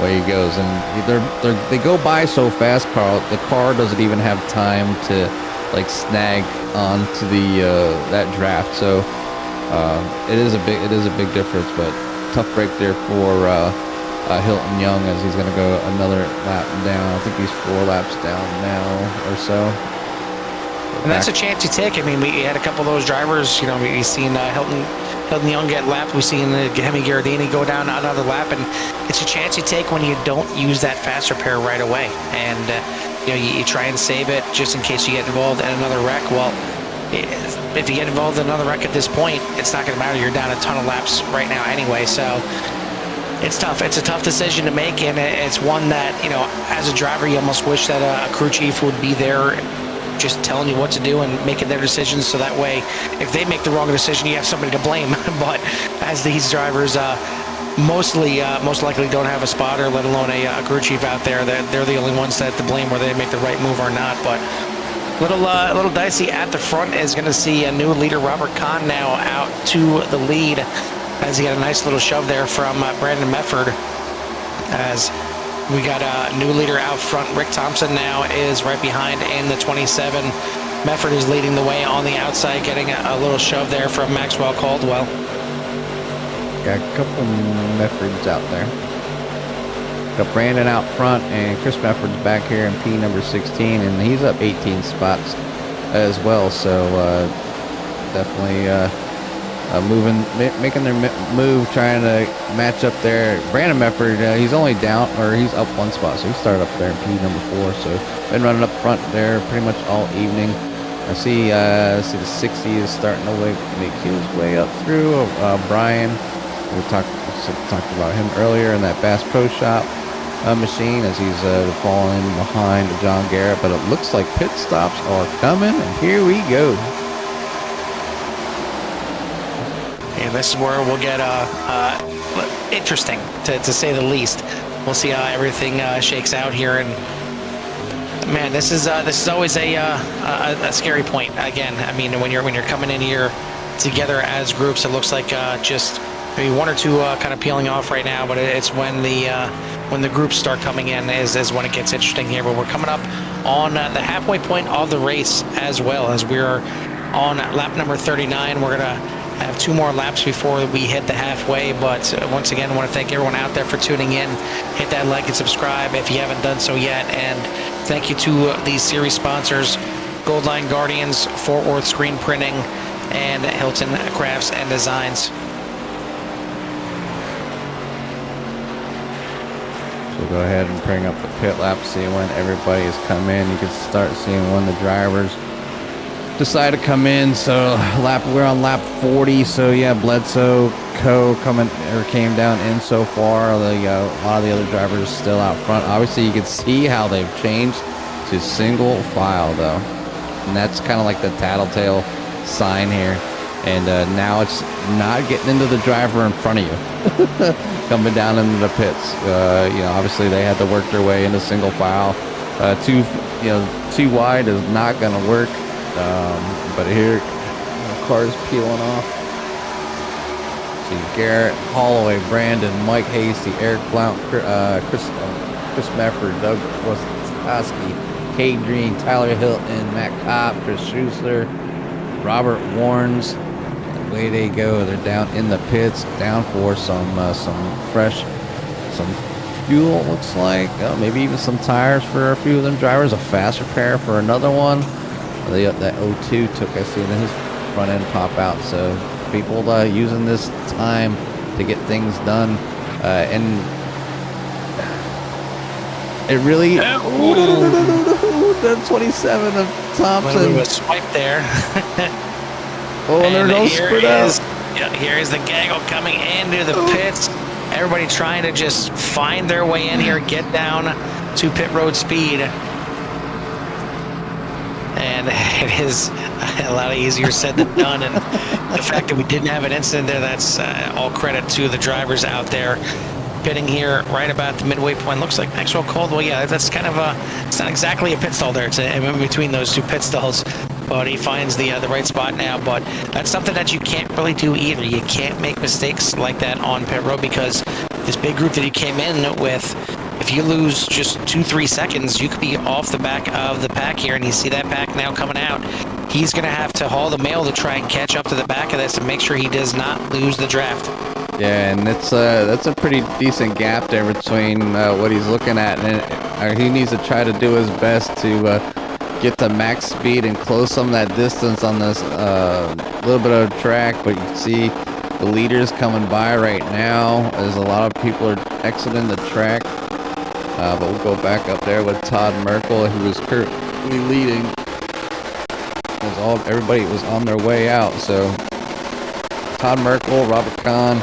away he goes, and they go by so fast, Carl. The car doesn't even have time to like snag onto the that draft. So it is a big difference, but tough break there for Hilton Young, as he's going to go another lap down. I think he's 4 laps down now or so. And that's a chance you take. I mean, we had a couple of those drivers. We've seen Hilton Young get lapped. We've seen Hemi Gardini go down another lap, and it's a chance you take when you don't use that fast repair right away. And you try and save it just in case you get involved in another wreck. Well, if you get involved in another wreck at this point, it's not going to matter. You're down a ton of laps right now anyway. So it's tough. It's a tough decision to make, and it's one that, as a driver, you almost wish that a crew chief would be there just telling you what to do and making their decisions, so that way if they make the wrong decision, you have somebody to blame. But as these drivers most likely don't have a spotter, let alone a crew chief out there, they're the only ones that to blame whether they make the right move or not. But little dicey at the front, is going to see a new leader, Robert Kahn, now out to the lead, as he got a nice little shove there from Brandon Mefford. As we got a new leader out front. Rick Thompson now is right behind in the 27. Mefford is leading the way on the outside, getting a little shove there from Maxwell Caldwell. Got a couple Meffords out there. Got Brandon out front, and Chris Mefford's back here in P number 16, and he's up 18 spots as well. So definitely making their move, trying to match up there. Brandon Mefford, he's only down, or he's up 1 spot, so he started up there in P number 4. So been running up front there pretty much all evening. I see the 60 is starting to make his way up through. Brian, we talked about him earlier in that Bass Pro Shop machine, as he's falling behind John Garrett. But it looks like pit stops are coming, and here we go. And this is where we'll get interesting, to say the least. We'll see how everything shakes out here, and man, this is always a scary point. Again, I mean, when you're coming in here together as groups, it looks like just maybe 1 or 2 kind of peeling off right now, but it's when the groups start coming in is when it gets interesting here. But we're coming up on the halfway point of the race, as well, as we're on lap number 39. We're gonna have 2 more laps before we hit the halfway. But once again, I want to thank everyone out there for tuning in. Hit that like and subscribe if you haven't done so yet. And thank you to these series sponsors: Goldline Guardians, Fort Worth Screen Printing, and Hilton Crafts and Designs. So go ahead and bring up the pit lap, see when everybody has come in. You can start seeing when the drivers decide to come in. So we're on lap 40. So yeah, Bledsoe, came down in so far. A lot of the other drivers still out front. Obviously, you can see how they've changed to single file though, and that's kind of like the tattletale sign here. And now it's not getting into the driver in front of you, coming down into the pits. Obviously they had to work their way into single file. Too wide is not going to work. But here, the car's peeling off. See Garrett, Holloway, Brandon, Mike Hasty, Eric Blount, Chris Mefford, Doug Wostowski, Cade Green, Tyler Hilton, Matt Kopp, Chris Schuessler, Robert Warnes. Way they go. They're down in the pits, down for some fuel, looks like. Maybe even some tires for a few of them drivers. A fast repair for another one. That O2 took, I see his front end pop out. So people using this time to get things done. And it really... The 27 of Thompson. A swipe there. And they're no spread out. Here is the gaggle coming into the pits. Everybody trying to just find their way in here, get down to pit road speed. And it is a lot easier said than done. And the fact that we didn't have an incident there, that's all credit to the drivers out there pitting here right about the midway point. Looks like Maxwell Caldwell. Yeah, that's kind of it's not exactly a pit stall there. It's in between those two pit stalls, but he finds the right spot now. But that's something that you can't really do either. You can't make mistakes like that on pit road, because this big group that you came in with, if you lose just 2-3 seconds, you could be off the back of the pack here. And you see that pack now coming out. He's going to have to haul the mail to try and catch up to the back of this and make sure he does not lose the draft. Yeah, and that's a pretty decent gap there between what he's looking at, and he needs to try to do his best to get to max speed and close some of that distance on this little bit of track. But you can see the leaders coming by right now as a lot of people are exiting the track. But we'll go back up there with Todd Merkel, who is currently leading. Everybody was on their way out, so Todd Merkel, Robert Kahn,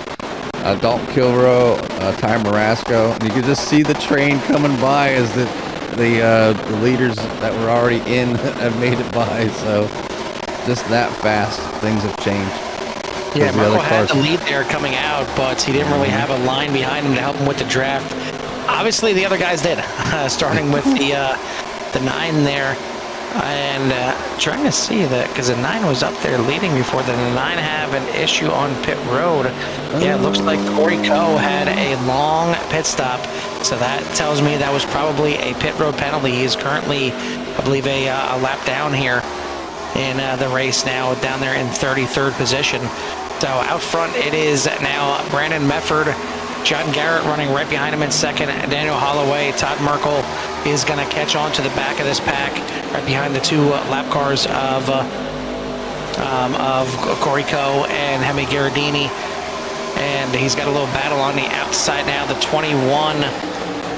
Dalton Kilrow, Ty Marasco, and you can just see the train coming by as the leaders that were already in have made it by. So just that fast, things have changed. Yeah, Merkel had the lead there coming out, but he didn't really have a line behind him to help him with the draft. Obviously, the other guys did, starting with the 9 there. And trying to see that, because the 9 was up there leading before. The 9 have an issue on pit road. Yeah, it looks like Corey Coe had a long pit stop, so that tells me that was probably a pit road penalty. He is currently, I believe, a lap down here in the race now, down there in 33rd position. So out front it is now Brandon Mefford, John Garrett running right behind him in second, Daniel Holloway. Todd Merkel is going to catch on to the back of this pack, right behind the 2 lap cars of Corey Coe and Hemi Gherardini. And he's got a little battle on the outside now. The 21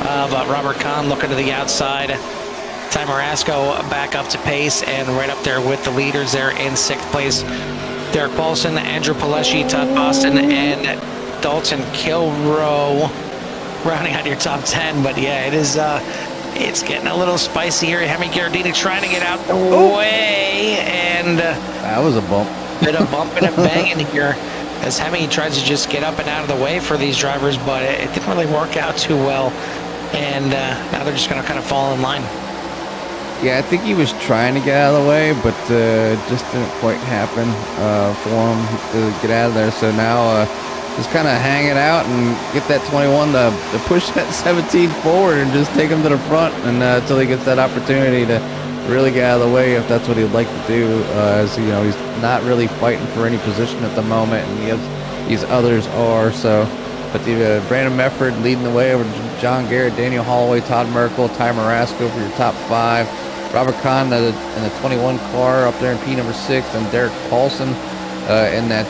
of Robert Kahn looking to the outside. Ty Marasco back up to pace and right up there with the leaders there in 6th place. Derek Paulson, Andrew Palesci, Todd Boston, and Dalton Kilrow rounding out your top 10. But yeah, it is it's getting a little spicy here. Hemi Gherardini trying to get out the way, and that was a bump. Bit of bumping and banging here as Hemi tries to just get up and out of the way for these drivers, but it didn't really work out too well, and now they're just going to kind of fall in line. Yeah, I think he was trying to get out of the way, but just didn't quite happen for him to get out of there. So now just kind of hang it out and get that 21 to push that 17 forward and just take him to the front and until he gets that opportunity to really get out of the way, if that's what he'd like to do. As you know, he's not really fighting for any position at the moment, and these others are. So, but the Brandon Mefford leading the way over John Garrett, Daniel Holloway, Todd Merkel, Ty Marasco for your top 5. Robert Kahn in the 21 car up there in P number 6, and Derek Paulson in that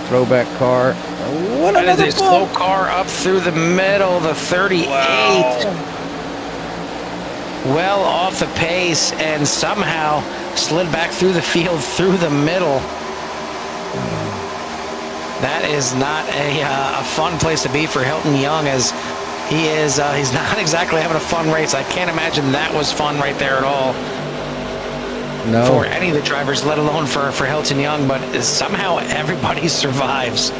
throwback car. What that is a slow car up through the middle, the 38. Wow. Well off the pace and somehow slid back through the field through the middle. That is not a fun place to be for Hilton Young, as he's not exactly having a fun race. I can't imagine that was fun right there at all. No. For any of the drivers, let alone for Hilton Young, but somehow everybody survives.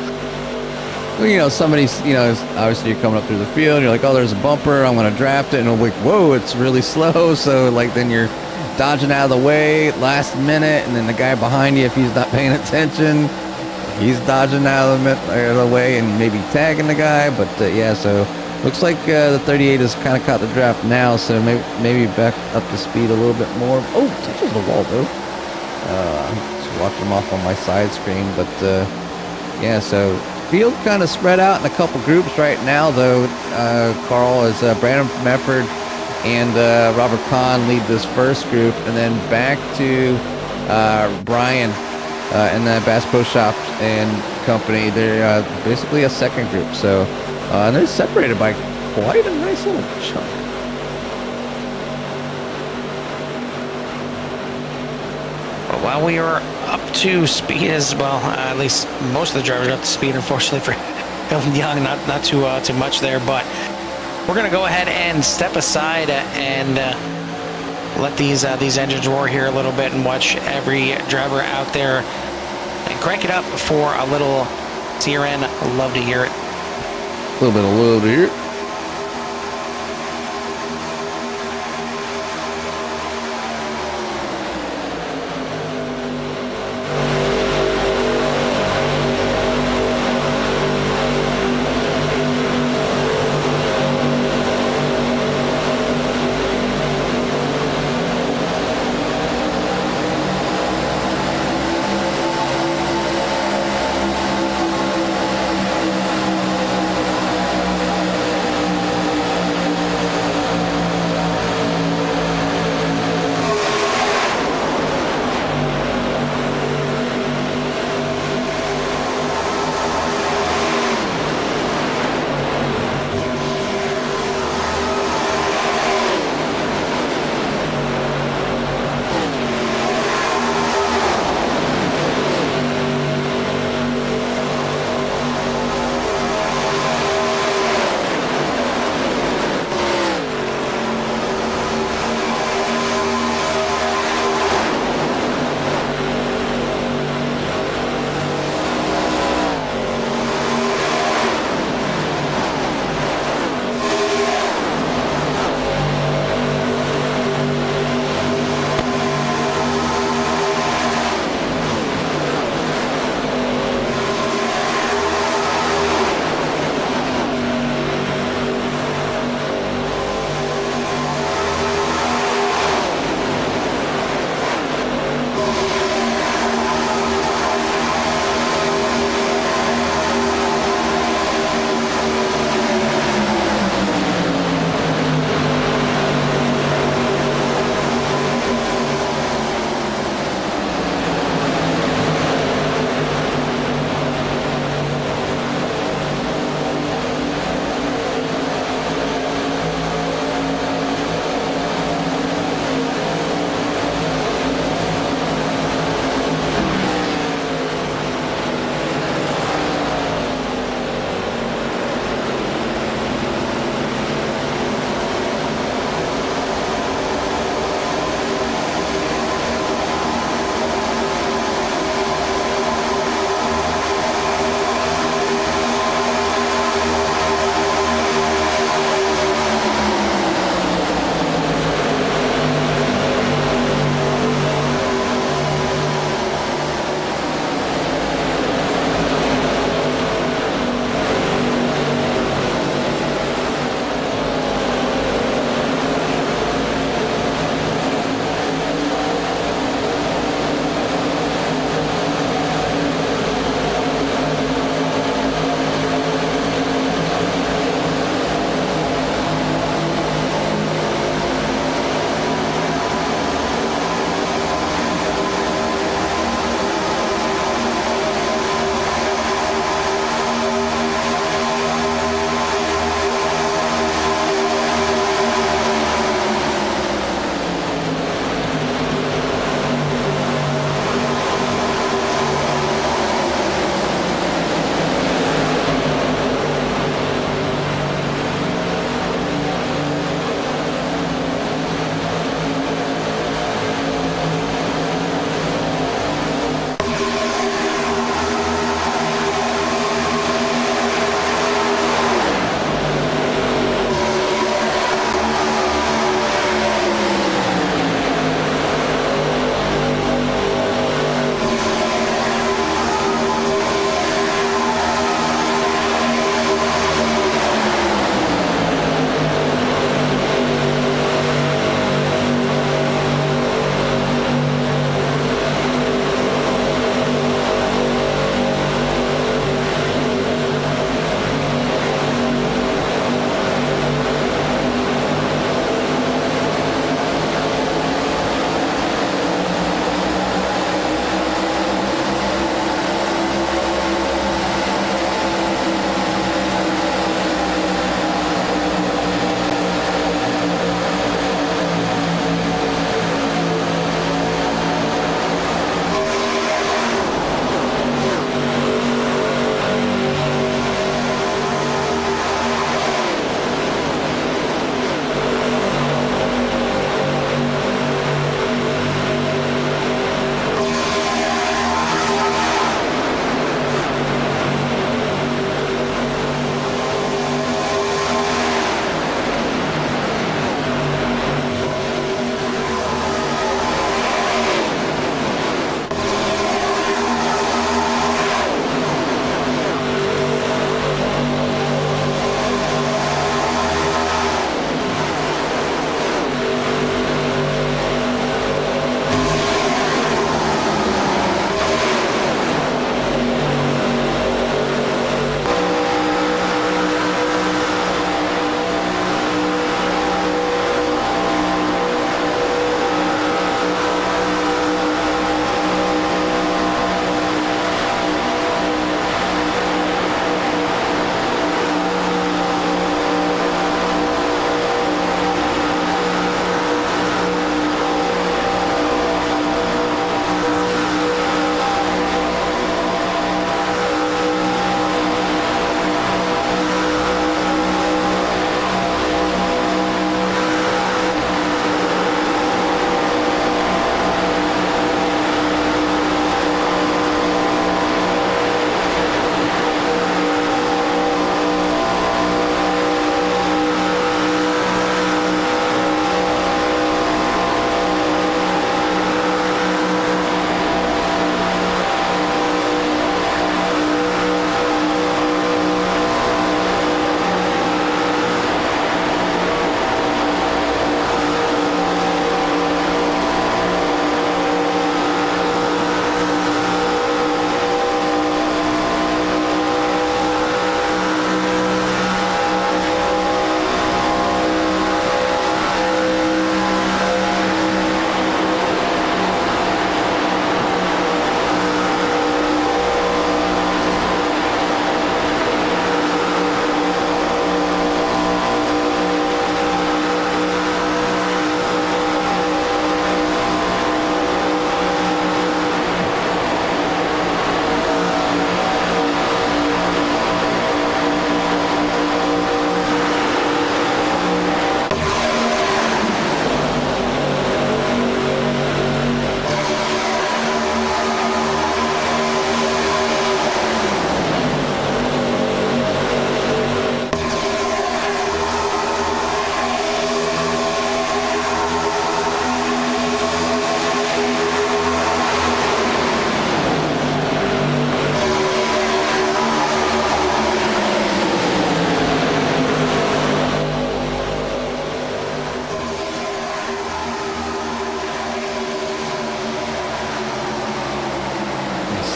Well, you know, somebody's, you know, obviously you're coming up through the field, and you're like, oh, there's a bumper, I'm going to draft it, and I'm like, whoa, it's really slow. So, like, then you're dodging out of the way last minute, and then the guy behind you, if he's not paying attention, he's dodging out of the way and maybe tagging the guy. But, yeah, so looks like the 38 has kind of caught the draft now, so maybe back up to speed a little bit more. Oh, touches the wall, though. Just watch him off on my side screen. But, yeah, so field kind of spread out in a couple groups right now, though. Carl, is Brandon Mefford and Robert Kahn lead this first group, and then back to Brian and then Bass Pro Shop and Company, they're basically a second group. So, and they're separated by quite a nice little chunk. But while we are up to speed as well, at least most of the drivers are up to speed, unfortunately for Hilton Young, not too much there, but we're going to go ahead and step aside and let these engines roar here a little bit and watch every driver out there and crank it up for a little TRN. Love to hear it. A little bit of love here.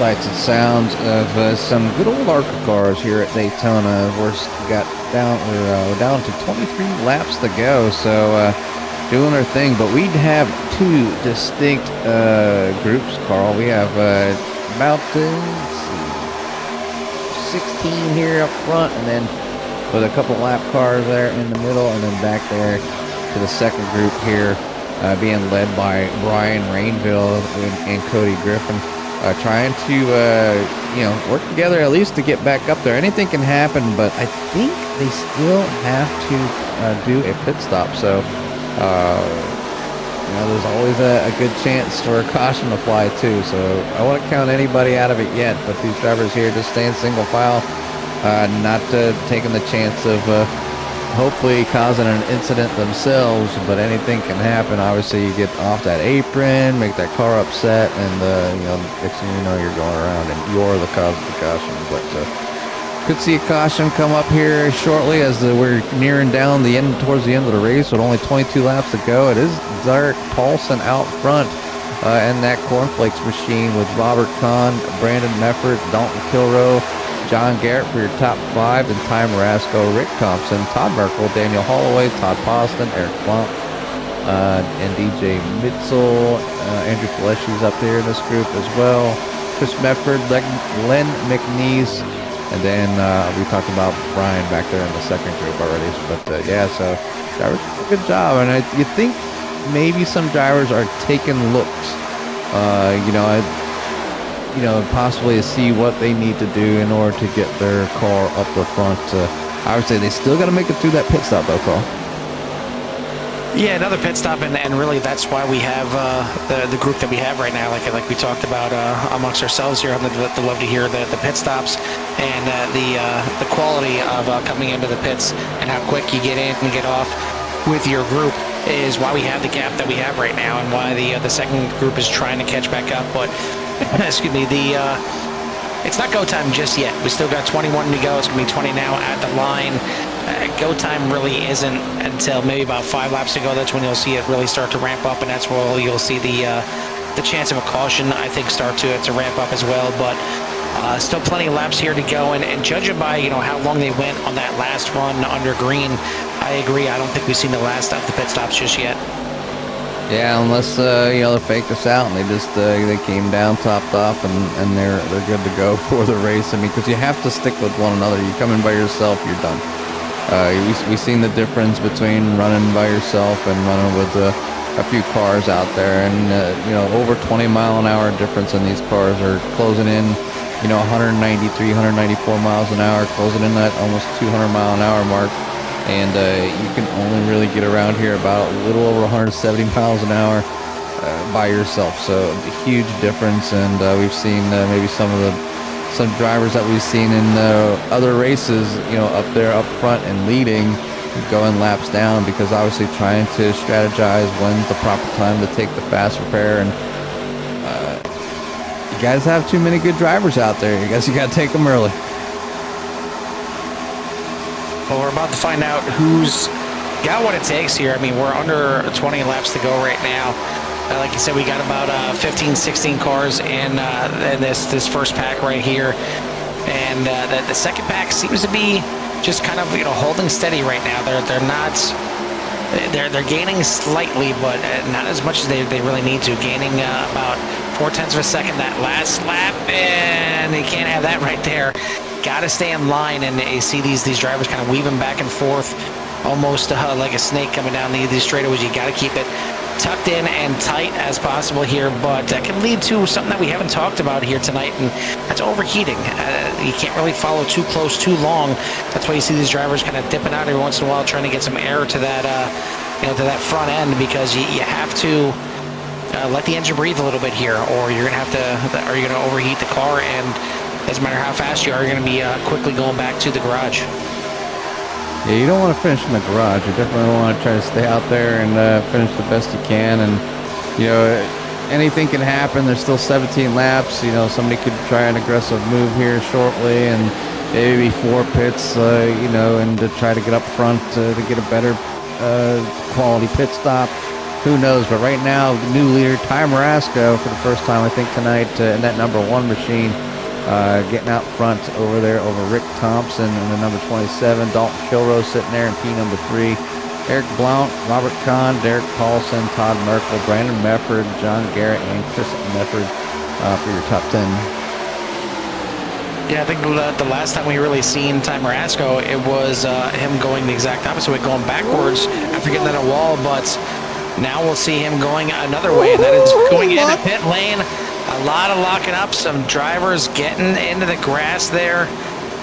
sights and sounds of some good old ARCA cars here at Daytona. We're down to 23 laps to go, so doing our thing. But we have two distinct groups, Carl. We have about 16 here up front, and then with a couple lap cars there in the middle, and then back there to the second group here, being led by Brian Rainville and Cody Griffin, trying to work together at least to get back up there. Anything can happen, but I think they still have to do a pit stop. So there's always a good chance for a caution to fly too. So I won't count anybody out of it yet, but these drivers here just staying single file, not taking the chance of hopefully causing an incident themselves, but anything can happen. Obviously, you get off that apron, make that car upset, and next thing you know, you're going around and you're the cause of the caution. But could see a caution come up here shortly as we're nearing down towards the end of the race with only 22 laps to go. It is Derek Paulson out front in that cornflakes machine with Robert Kahn, Brandon Meffert, Dalton Kilroe, John Garrett for your top 5, and Ty Marasco, Rick Thompson, Todd Merkel, Daniel Holloway, Todd Poston, Eric Plump, and DJ Mitzel. Andrew Paleshi's up there in this group as well. Chris Mefford, Len McNeese, and then we talked about Brian back there in the second group already. But so drivers did a good job, and you think maybe some drivers are taking looks. Possibly to see what they need to do in order to get their car up the front. I would say they still got to make it through that pit stop, though, Carl. Yeah, another pit stop, and really that's why we have the group that we have right now. Like we talked about amongst ourselves here. I'd love to hear the pit stops and the quality of coming into the pits and how quick you get in and get off with your group is why we have the gap that we have right now, and why the second group is trying to catch back up. But excuse me, it's not go time just yet. We still got 21 to go. It's going to be 20 now at the line. Go time really isn't until maybe about 5 laps to go. That's when you'll see it really start to ramp up, and that's where you'll see the chance of a caution, I think, start to ramp up as well. But still plenty of laps here to go, and judging by how long they went on that last run under green, I agree. I don't think we've seen the last of the pit stops just yet. Yeah, unless they faked us out and they just they came down, topped off, and they're good to go for the race. I mean, because you have to stick with one another. You come in by yourself, you're done. We've seen the difference between running by yourself and running with a few cars out there, and over 20 mile an hour difference in these cars are closing in. 193, 194 miles an hour, closing in that almost 200 mile an hour mark. And you can only really get around here about a little over 170 miles an hour by yourself. So a huge difference, and we've seen maybe some drivers that we've seen in other races, up there up front and leading, going laps down, because obviously trying to strategize when's the proper time to take the fast repair. And you guys have too many good drivers out there. I guess you got to take them early. Well, we're about to find out who's got what it takes here. I mean, we're under 20 laps to go right now. Like you said, we got about 15, 16 cars in this first pack right here. And the second pack seems to be just kind of holding steady right now. They're gaining slightly, but not as much as they really need to. Gaining about 0.4 of a second that last lap, and they can't have that right there. Got to stay in line, and you see these drivers kind of weaving back and forth, almost like a snake coming down these straightaways. You got to keep it tucked in and tight as possible here, but that can lead to something that we haven't talked about here tonight, and that's overheating. You can't really follow too close too long. That's why you see these drivers kind of dipping out every once in a while, trying to get some air to that to that front end, because you have to let the engine breathe a little bit here, or you're gonna overheat the car, and doesn't matter how fast you are, you're going to be quickly going back to the garage. Yeah, you don't want to finish in the garage. You definitely want to try to stay out there and finish the best you can. And, anything can happen. There's still 17 laps. Somebody could try an aggressive move here shortly, and maybe 4 pits, and to try to get up front to get a better quality pit stop. who knows? But right now, new leader Ty Marasco for the first time, I think, tonight in that number 1 machine, getting out front over there over Rick Thompson and the number 27. Dalton Kilrose sitting there in P number 3. Eric Blount, Robert Kahn, Derek Paulson, Todd Merkel, Brandon Mefford, John Garrett, and Chris Mefford for your top 10. Yeah, I think the last time we really seen Ty Marasco, it was him going the exact opposite way, going backwards after getting in a wall, but now we'll see him going another way, and that is going into pit lane. A lot of locking up, some drivers getting into the grass there,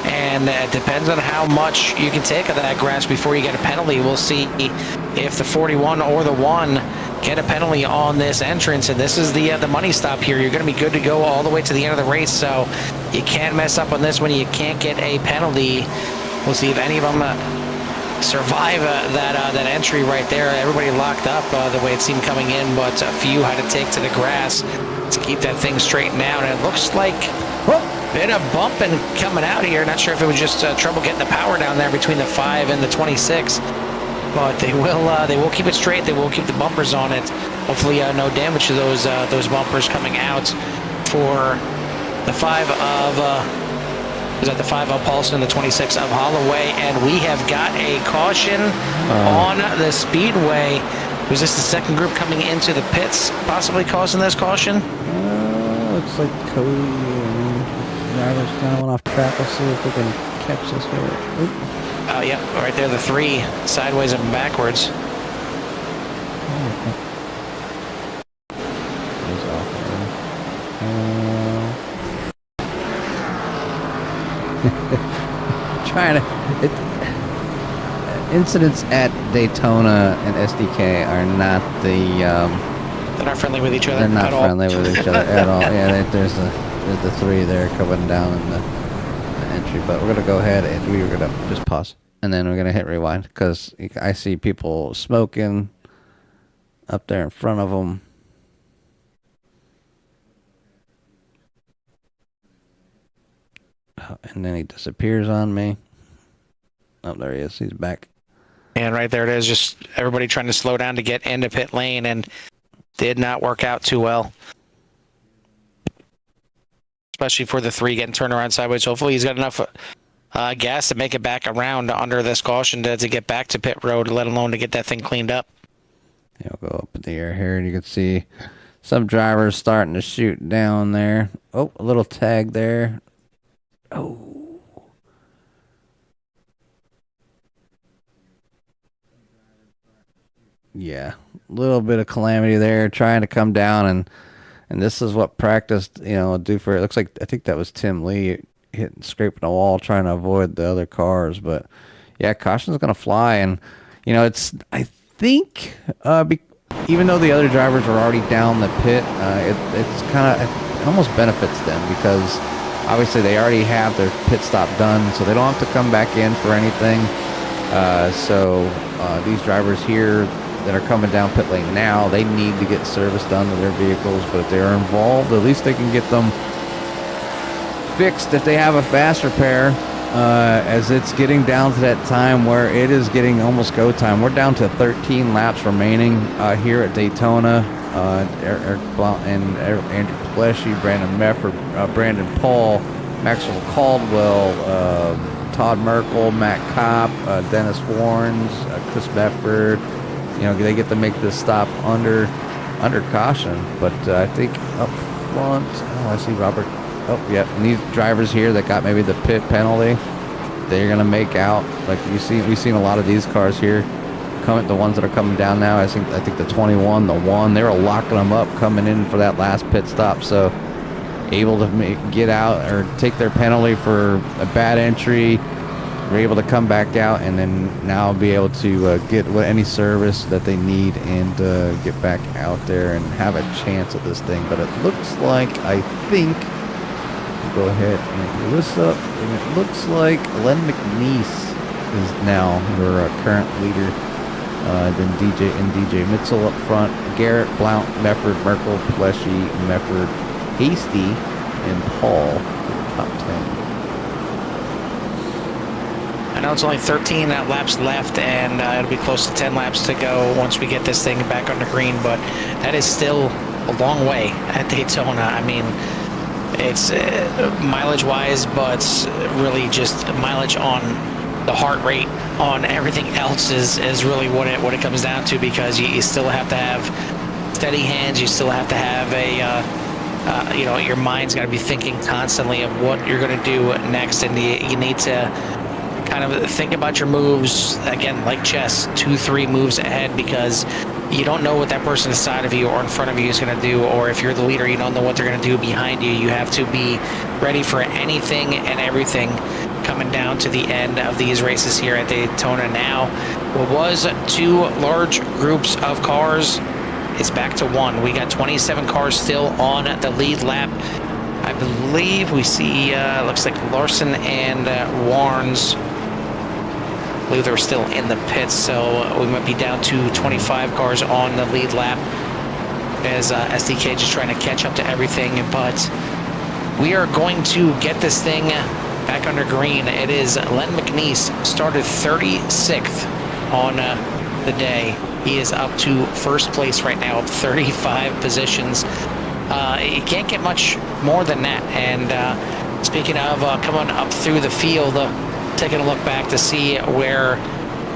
and it depends on how much you can take of that grass before you get a penalty. We'll see if the 41 or the 1 get a penalty on this entrance, and this is the money stop here. You're going to be good to go all the way to the end of the race, so you can't mess up on this one. You can't get a penalty. We'll see if any of them survive that entry right there. Everybody locked up the way it seemed coming in, but a few had to take to the grass to keep that thing straightened out, and it looks like a bit of bumping coming out here. Not sure if it was just trouble getting the power down there between the 5 and the 26. But they will keep it straight. They will keep the bumpers on it. Hopefully, no damage to those bumpers coming out for the 5 of the 5 of Paulson, the 26 of Holloway, and we have got a caution on the Speedway. Was this the second group coming into the pits, possibly causing this caution? Looks like Cody and drivers kind of went off track. Let's see if we can catch this here. Oop. Oh, yeah, right there, the 3, sideways and backwards. Trying to... incidents at Daytona and SDK are not the... they're not friendly with each other. They're not friendly with each other at all. Yeah, there's the 3 there coming down in the entry, but we're gonna go ahead and we're gonna just pause and then we're gonna hit rewind because I see people smoking up there in front of them. Oh, and then he disappears on me. Oh, there he is. He's back. And right there it is. Just everybody trying to slow down to get into pit lane, and did not work out too well. Especially for the 3 getting turned around sideways. Hopefully he's got enough gas to make it back around under this caution to get back to pit road, let alone to get that thing cleaned up. Yeah, we'll go up in the air here, and you can see some drivers starting to shoot down there. Oh, a little tag there. Oh. Yeah, a little bit of calamity there, trying to come down, and this is what practice, do for it. Looks like, I think that was Tim Lee scraping a wall, trying to avoid the other cars. But yeah, caution's going to fly, and it's, I think, even though the other drivers are already down the pit, it's kind of, it almost benefits them because obviously they already have their pit stop done, so they don't have to come back in for anything. So these drivers here that are coming down pit lane now, they need to get service done to their vehicles, but if they are involved, at least they can get them fixed if they have a fast repair, as it's getting down to that time where it is getting almost go time. We're down to 13 laps remaining here at Daytona. Eric Blount and Andrew Pleshy, Brandon Mefford, Brandon Paul, Maxwell Caldwell, Todd Merkel, Matt Kopp, Dennis Warrens, Chris Bedford. They get to make this stop under caution. But I think up front, I see Robert. Oh, yeah, and these drivers here that got maybe the pit penalty, they're gonna make out. Like we've seen a lot of these cars here. The ones that are coming down now. I think the 21, the 1, they were locking them up coming in for that last pit stop. So able to get out or take their penalty for a bad entry. We're able to come back out and then now be able to get any service that they need and get back out there and have a chance at this thing. But it looks like, I think, we'll go ahead and pull this up, and it looks like Len McNeese is now your current leader. Then DJ Mitchell up front, Garrett, Blount, Mefford, Merkel, Pleshy, Mefford, Hasty, and Paul in the top 10. I know know it's only 13 laps left, and it'll be close to 10 laps to go once we get this thing back under green, but that is still a long way at Daytona. I mean, it's mileage-wise, but really just mileage on the heart rate, on everything else is really what it comes down to, because you still have to have steady hands, you still have to have a you know, your mind's got to be thinking constantly of what you're going to do next, and you need to kind of think about your moves, again, like chess, 2-3 moves ahead, because you don't know what that person inside of you or in front of you is going to do, or if you're the leader, you don't know what they're going to do behind you. You have to be ready for anything and everything coming down to the end of these races here at Daytona. Now, what was 2 large groups of cars, it's back to 1. We got 27 cars still on the lead lap. I believe we see, looks like Larson and Warnes, I believe they're still in the pits, so we might be down to 25 cars on the lead lap as SDK just trying to catch up to everything. But we are going to get this thing back under green. It is Len McNeese, started 36th on the day. He is up to first place right now, up 35 positions. You can't get much more than that. And speaking of coming up through the field, taking a look back to see where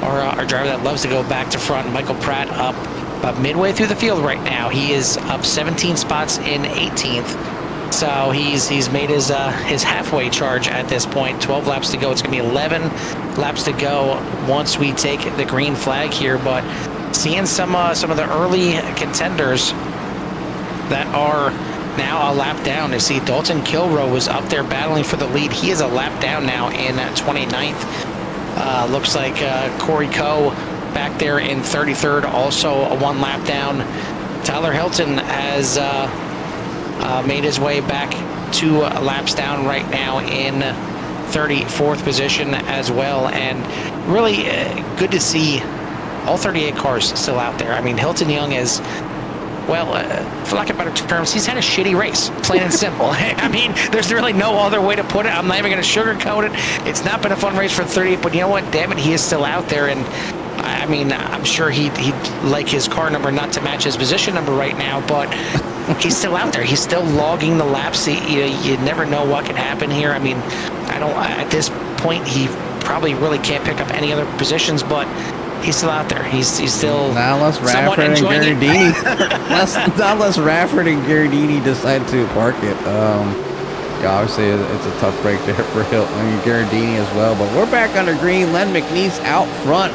our driver that loves to go back to front, Michael Pratt, up about midway through the field right now. He is up 17 spots in 18th. So he's made his halfway charge at this point. 12 laps to go. It's going to be 11 laps to go once we take the green flag here. But seeing some of the early contenders that are now a lap down. You see Dalton Kilroe was up there battling for the lead. He is a lap down now in 29th. Looks like Corey Coe back there in 33rd, also a 1 lap down. Tyler Hilton has made his way back 2 laps down right now in 34th position as well. And really good to see all 38 cars still out there. I mean, Hilton Young is, well, for lack of better terms, he's had a shitty race, plain and simple. I mean, there's really no other way to put it. I'm not even going to sugarcoat it. It's not been a fun race for 38, but you know what? Damn it, he is still out there. And I mean, I'm sure he'd like his car number not to match his position number right now, but he's still out there. He's still logging the laps. You never know what can happen here. I mean, at this point, he probably really can't pick up any other positions, but he's still out there. He's still not unless Rafford and Gardini, not unless Rafford and Gardini decide to park it. Yeah, obviously it's a tough break there for Hilton and Gardini as well. But we're back under green. Len McNeese out front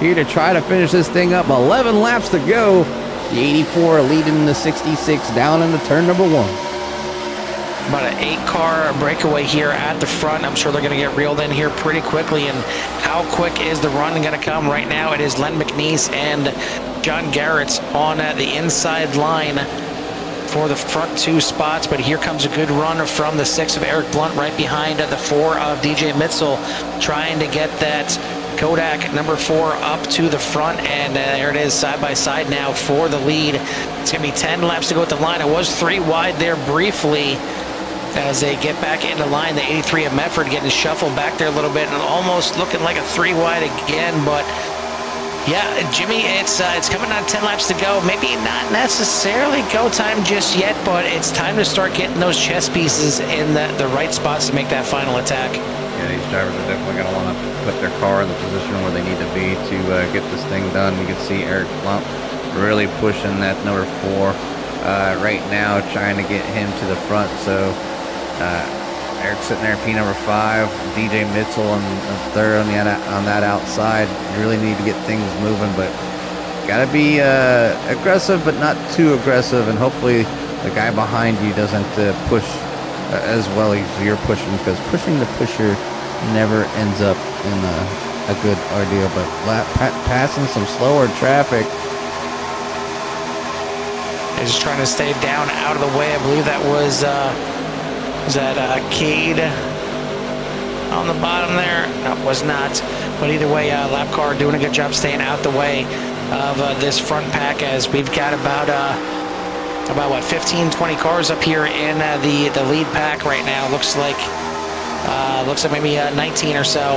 here to try to finish this thing up. 11 laps to go. The 84 leading the 66 down into turn number 1. About an 8-car breakaway here at the front. I'm sure they're going to get reeled in here pretty quickly. And how quick is the run going to come? Right now it is Len McNeese and John Garrett on the inside line for the front 2 spots. But here comes a good run from the 6 of Eric Blunt right behind the 4 of DJ Mitzel, trying to get that Kodak number 4 up to the front, and there it is side by side now for the lead. It's going to be 10 laps to go at the line. It was 3 wide there briefly as they get back into line. The 83 of Medford getting shuffled back there a little bit and almost looking like a 3 wide again. But yeah, Jimmy, it's coming on 10 laps to go. Maybe not necessarily go time just yet, but it's time to start getting those chess pieces in the right spots to make that final attack. Yeah, these drivers are definitely going to want to put their car in the position where they need to be to get this thing done. You can see Eric Blunt really pushing that number 4 right now, trying to get him to the front. So Eric's sitting there, P number 5, DJ Mitzel on third on that outside. You really need to get things moving, but got to be aggressive, but not too aggressive. And hopefully the guy behind you doesn't push as well as you're pushing, because pushing the pusher never ends up in a good idea. But passing some slower traffic. They're just trying to stay down out of the way. I believe that was that Cade on the bottom there? No, was not. But either way, lap car doing a good job staying out the way of this front pack, as we've got about what, 15, 20 cars up here in the lead pack right now. Looks like maybe 19 or so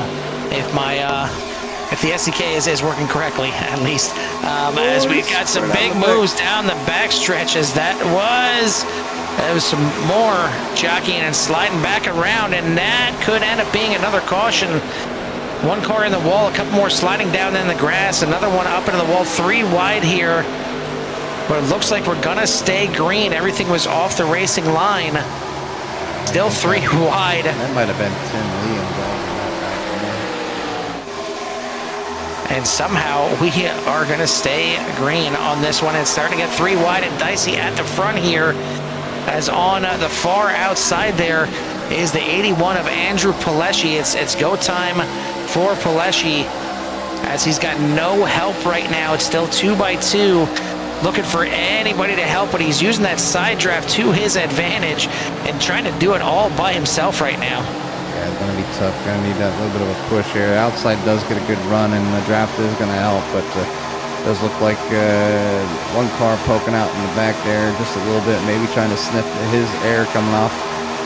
if the SDK is working correctly, at least. As we got some big moves down the backstretch, as there was some more jockeying and sliding back around, and that could end up being another caution. One car in the wall, a couple more sliding down in the grass, another one up into the wall, 3 wide here. But it looks like we're gonna stay green. Everything was off the racing line. Still 3 wide. That might have been Tim Lee. And somehow we are going to stay green on this one. It's starting to get 3 wide and dicey at the front here. As on the far outside there is the 81 of Andrew Pileshi. It's go time for Pileshi as he's got no help right now. It's still 2 by 2. Looking for anybody to help, but he's using that side draft to his advantage and trying to do it all by himself right now. Yeah, it's going to be tough. Going to need that little bit of a push here. Outside does get a good run, and the draft is going to help, but it does look like one car poking out in the back there just a little bit, maybe trying to sniff his air coming off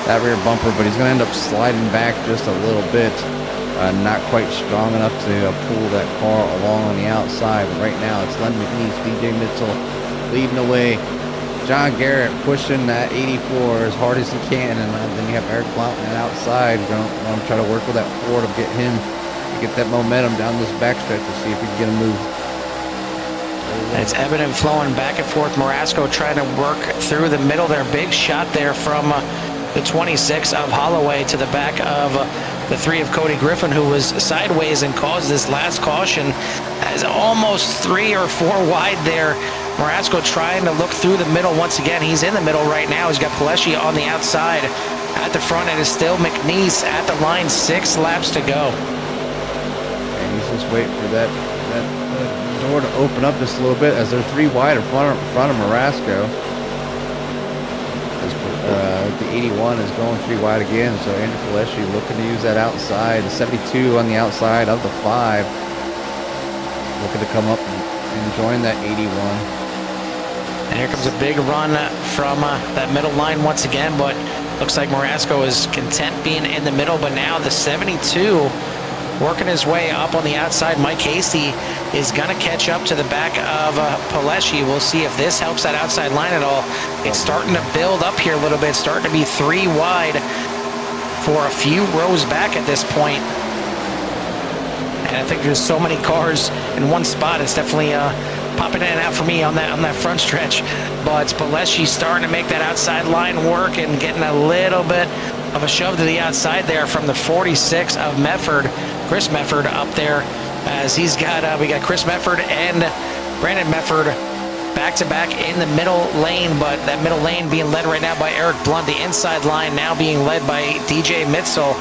that rear bumper, but he's going to end up sliding back just a little bit. Not quite strong enough to pull that car along on the outside, but right now it's Len McNeese, DJ Mitchell leading the way. John Garrett pushing that 84 as hard as he can, and then you have Eric Blount on the outside. Going to try to work with that Ford to get him to get that momentum down this backstretch to see if he can get a move. It's ebbing and flowing back and forth. Marasco trying to work through the middle there. Big shot there from the 26 of Holloway to the back of the 3 of Cody Griffin, who was sideways and caused this last caution as almost 3 or 4 wide there. Marasco trying to look through the middle once again. He's in the middle right now. He's got Pileshi on the outside. At the front, it is still McNeese at the line. 6 laps to go. And he's just waiting for that door to open up just a little bit as they're 3 wide in front of Marasco. The 81 is going 3 wide again, so Andrew Pileshi looking to use that outside. The 72 on the outside of the 5. Looking to come up and join that 81. And here comes a big run from that middle line once again, but looks like Marasco is content being in the middle, but now the 72 working his way up on the outside. Mike Hasty is going to catch up to the back of Pileshi. We'll see if this helps that outside line at all. It's starting to build up here a little bit, starting to be 3 wide for a few rows back at this point. And I think there's so many cars in one spot. It's definitely popping in and out for me on that front stretch. But Pileshi starting to make that outside line work and getting a little bit of a shove to the outside there from the 46 of Mefford. Chris Mefford up there as he's got, we got Chris Mefford and Brandon Mefford back-to-back in the middle lane, but that middle lane being led right now by Eric Blunt. The inside line now being led by DJ Mitzel,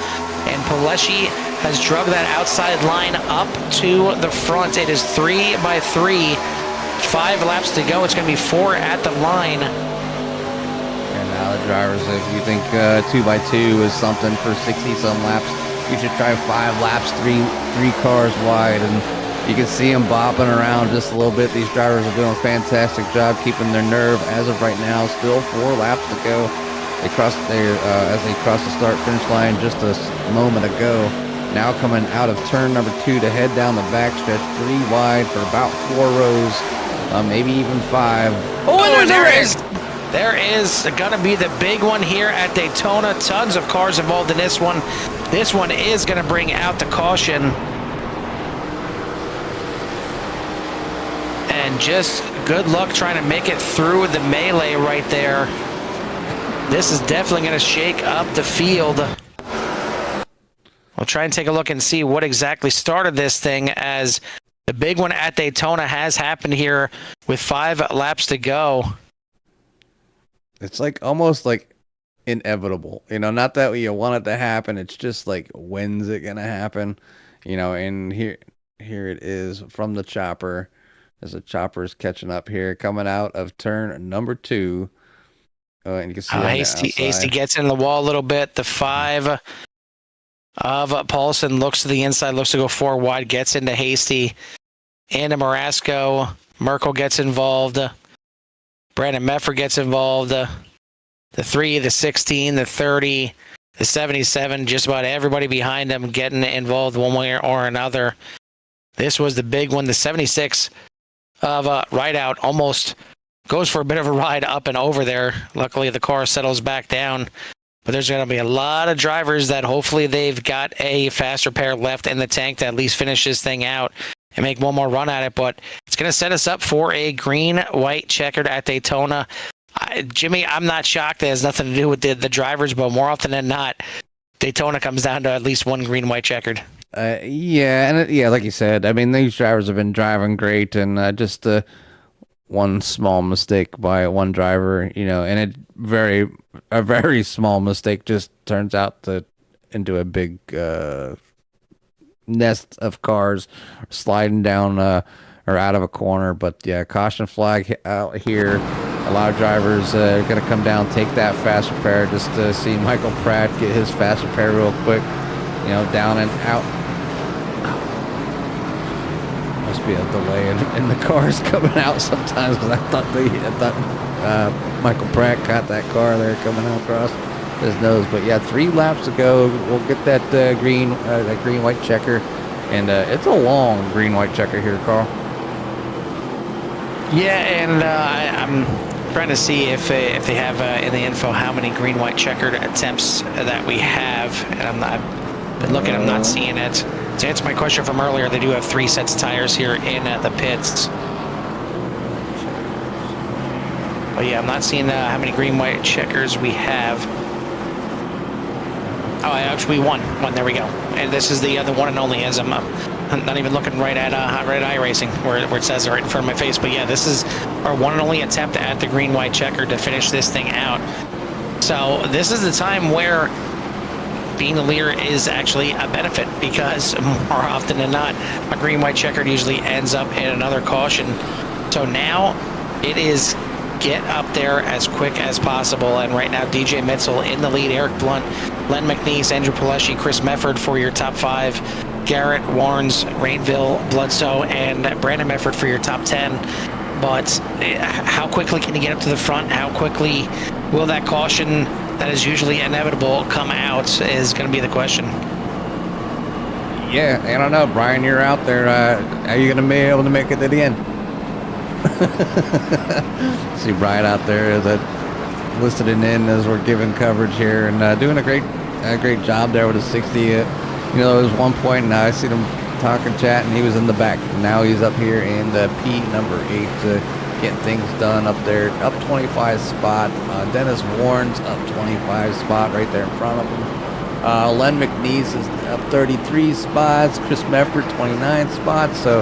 and Pileshi has drug that outside line up to the front. It is 3 by 3, 5 laps to go. It's going to be 4 at the line. And now the drivers, if you think 2 by 2 is something for 60-some laps, you should try 5 laps, three cars wide, and you can see them bopping around just a little bit. These drivers are doing a fantastic job keeping their nerve as of right now. Still 4 laps to go. They crossed as they crossed the start-finish line just a moment ago. Now coming out of turn number 2 to head down the backstretch, 3 wide for about 4 rows, maybe even 5. Oh, and there is going to be the big one here at Daytona. Tons of cars involved in this one. This one is going to bring out the caution. And just good luck trying to make it through the melee right there. This is definitely going to shake up the field. We'll try and take a look and see what exactly started this thing, as the big one at Daytona has happened here with 5 laps to go. It's like almost like inevitable, not that you want it to happen. It's just like, when's it going to happen? And here it is from the chopper. As the chopper is catching up here, coming out of turn number 2. And you can see Hasty gets in the wall a little bit. The 5 of Paulson looks to the inside, looks to go 4 wide, gets into Hasty, into Marasco. Merkel gets involved. Brandon Mefford gets involved. The 3, the 16, the 30. The 77, just about everybody behind them getting involved one way or another. This was the big one. The 76 of Ride Out almost goes for a bit of a ride up and over there. Luckily, the car settles back down. But there's going to be a lot of drivers that hopefully they've got a faster pair left in the tank to at least finish this thing out and make one more run at it. But it's going to set us up for a green-white checkered at Daytona. Jimmy, I'm not shocked. It has nothing to do with the drivers, but more often than not, Daytona comes down to at least one green-white checkered. Yeah, like you said, I mean, these drivers have been driving great, and just one small mistake by one driver, and a very small mistake just turns out into a big nest of cars sliding down or out of a corner. But yeah, caution flag out here. A lot of drivers are going to come down, take that faster pair, just to see Michael Pratt get his faster pair real quick, down and out. Must be a delay in the cars coming out sometimes, because I thought Michael Pratt caught that car there coming out across his nose. But yeah, 3 laps to go. We'll get that green-white checker, and it's a long green-white checker here, Carl. Yeah, and I'm trying to see if they have in the info how many green-white checkered attempts that we have, and I've been looking. I'm not seeing it. To answer my question from earlier, they do have 3 sets of tires here in the pits. But yeah, I'm not seeing how many green-white checkers we have. Oh, actually one. There we go. And this is the one and only, as I'm not even looking right at Hot Red Eye Racing, where it says it right in front of my face. But yeah, this is our one and only attempt at the green-white checker to finish this thing out. So this is the time where being the leader is actually a benefit, because more often than not, a green-white checkered usually ends up in another caution. So now it is get up there as quick as possible. And right now, DJ Mitzel in the lead, Eric Blunt, Len McNeese, Andrew Pileshi, Chris Mefford for your top 5, Garrett, Warnes, Rainville, Bloodstow, and Brandon Mefford for your top 10. But how quickly can you get up to the front? How quickly will that caution that is usually inevitable come out is going to be the question. Yeah, I don't know, Brian, you're out there. Are you going to be able to make it to the end? See Brian out there listening in as we're giving coverage here, and doing a great job there with a 60. There was one point, and I seen him talking, chatting. He was in the back. Now he's up here in the P number 8, getting things done up there. Up 25 spot. Dennis Warren's up 25 spot right there in front of him. Len McNeese is up 33 spots. Chris Mefford 29 spots. So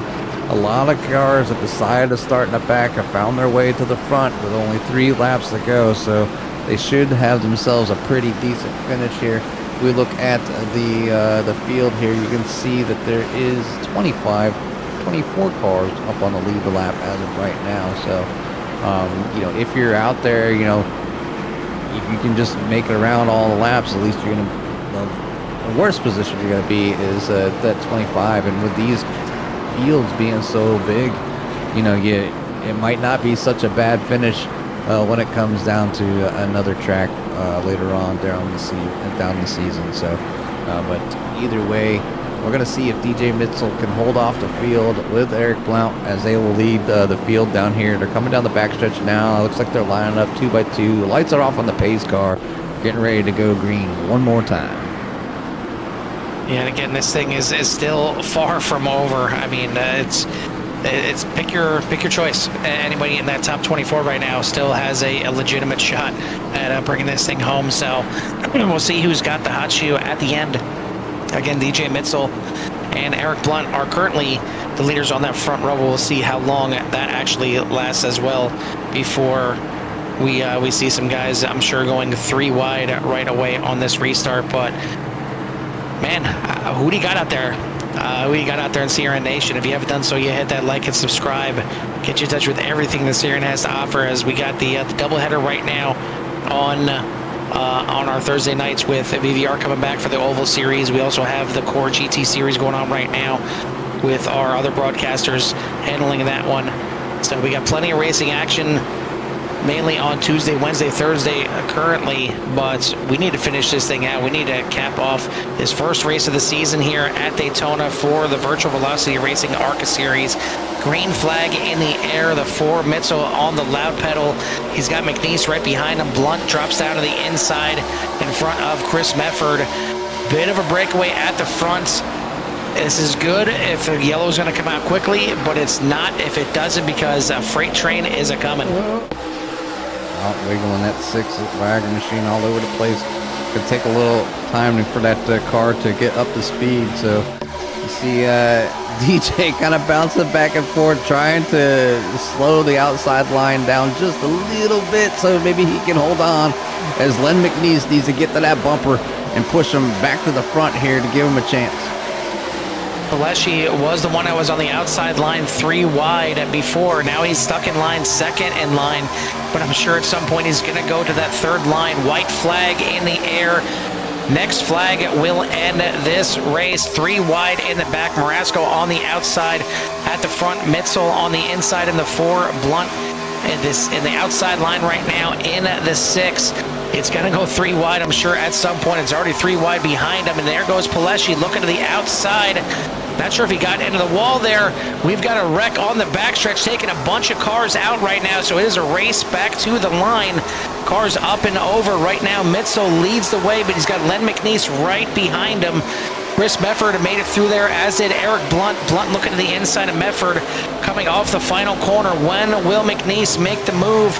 a lot of cars at the side of starting the back have found their way to the front with only 3 laps to go. So they should have themselves a pretty decent finish here. We look at the field here, you can see that there is 24 cars up on the lead lap as of right now. So, if you're out there, if you can just make it around all the laps, at least you're going to, the worst position you're going to be is that 25. And with these fields being so big, it might not be such a bad finish when it comes down to another track later on down the season. So, but either way, we're going to see if DJ Mitzel can hold off the field with Eric Blount as they will lead the field down here. They're coming down the backstretch now. It looks like they're lining up 2 by 2. The lights are off on the pace car, getting ready to go green one more time. Yeah, and again, this thing is still far from over. I mean, it's pick your choice. Anybody in that top 24 right now still has a legitimate shot at bringing this thing home. So we'll see who's got the hot shoe at the end. Again, DJ Mitzel and Eric Blunt are currently the leaders on that front row. We'll see how long that actually lasts as well before we see some guys, I'm sure, going 3 wide right away on this restart. But man, who do you got out there? Who you got out there in CRN Nation? If you haven't done so, you hit that like and subscribe. Get you in touch with everything that CRN has to offer, as we got the doubleheader right now on our Thursday nights with VVR coming back for the Oval Series. We also have the Core GT Series going on right now with our other broadcasters handling that one. So we got plenty of racing action. mainly on Tuesday, Wednesday, Thursday currently, but we need to finish this thing out. We need to cap off this first race of the season here at Daytona for the Virtual Velocity Racing ARCA Series. Green flag in the air, the 4, Mitchell on the loud pedal. He's got McNeese right behind him. Blunt drops down to the inside in front of Chris Mefford. Bit of a breakaway at the front. This is good if the yellow is going to come out quickly, but it's not if it doesn't, because a freight train is a-coming. Out wiggling that 6-wagon machine all over the place. Could take a little time for that car to get up to speed. So you see DJ kind of bouncing back and forth, trying to slow the outside line down just a little bit so maybe he can hold on, as Len McNeese needs to get to that bumper and push him back to the front here to give him a chance. Alessi was the one that was on the outside line 3 wide before. Now he's stuck in line, second in line, but I'm sure at some point he's going to go to that third line. White flag in the air. Next flag will end this race. 3 wide in the back. Marasco on the outside. At the front, Mitzel on the inside in the 4. Blunt in the outside line right now in the 6. It's going to go 3 wide, I'm sure, at some point. It's already 3 wide behind him, and there goes Paleschi looking to the outside. Not sure if he got into the wall there. We've got a wreck on the backstretch, taking a bunch of cars out right now, so it is a race back to the line. Cars up and over right now. Mitzel leads the way, but he's got Len McNeese right behind him. Chris Mefford made it through there, as did Eric Blunt. Blunt looking to the inside of Mefford, coming off the final corner. When will McNeese make the move?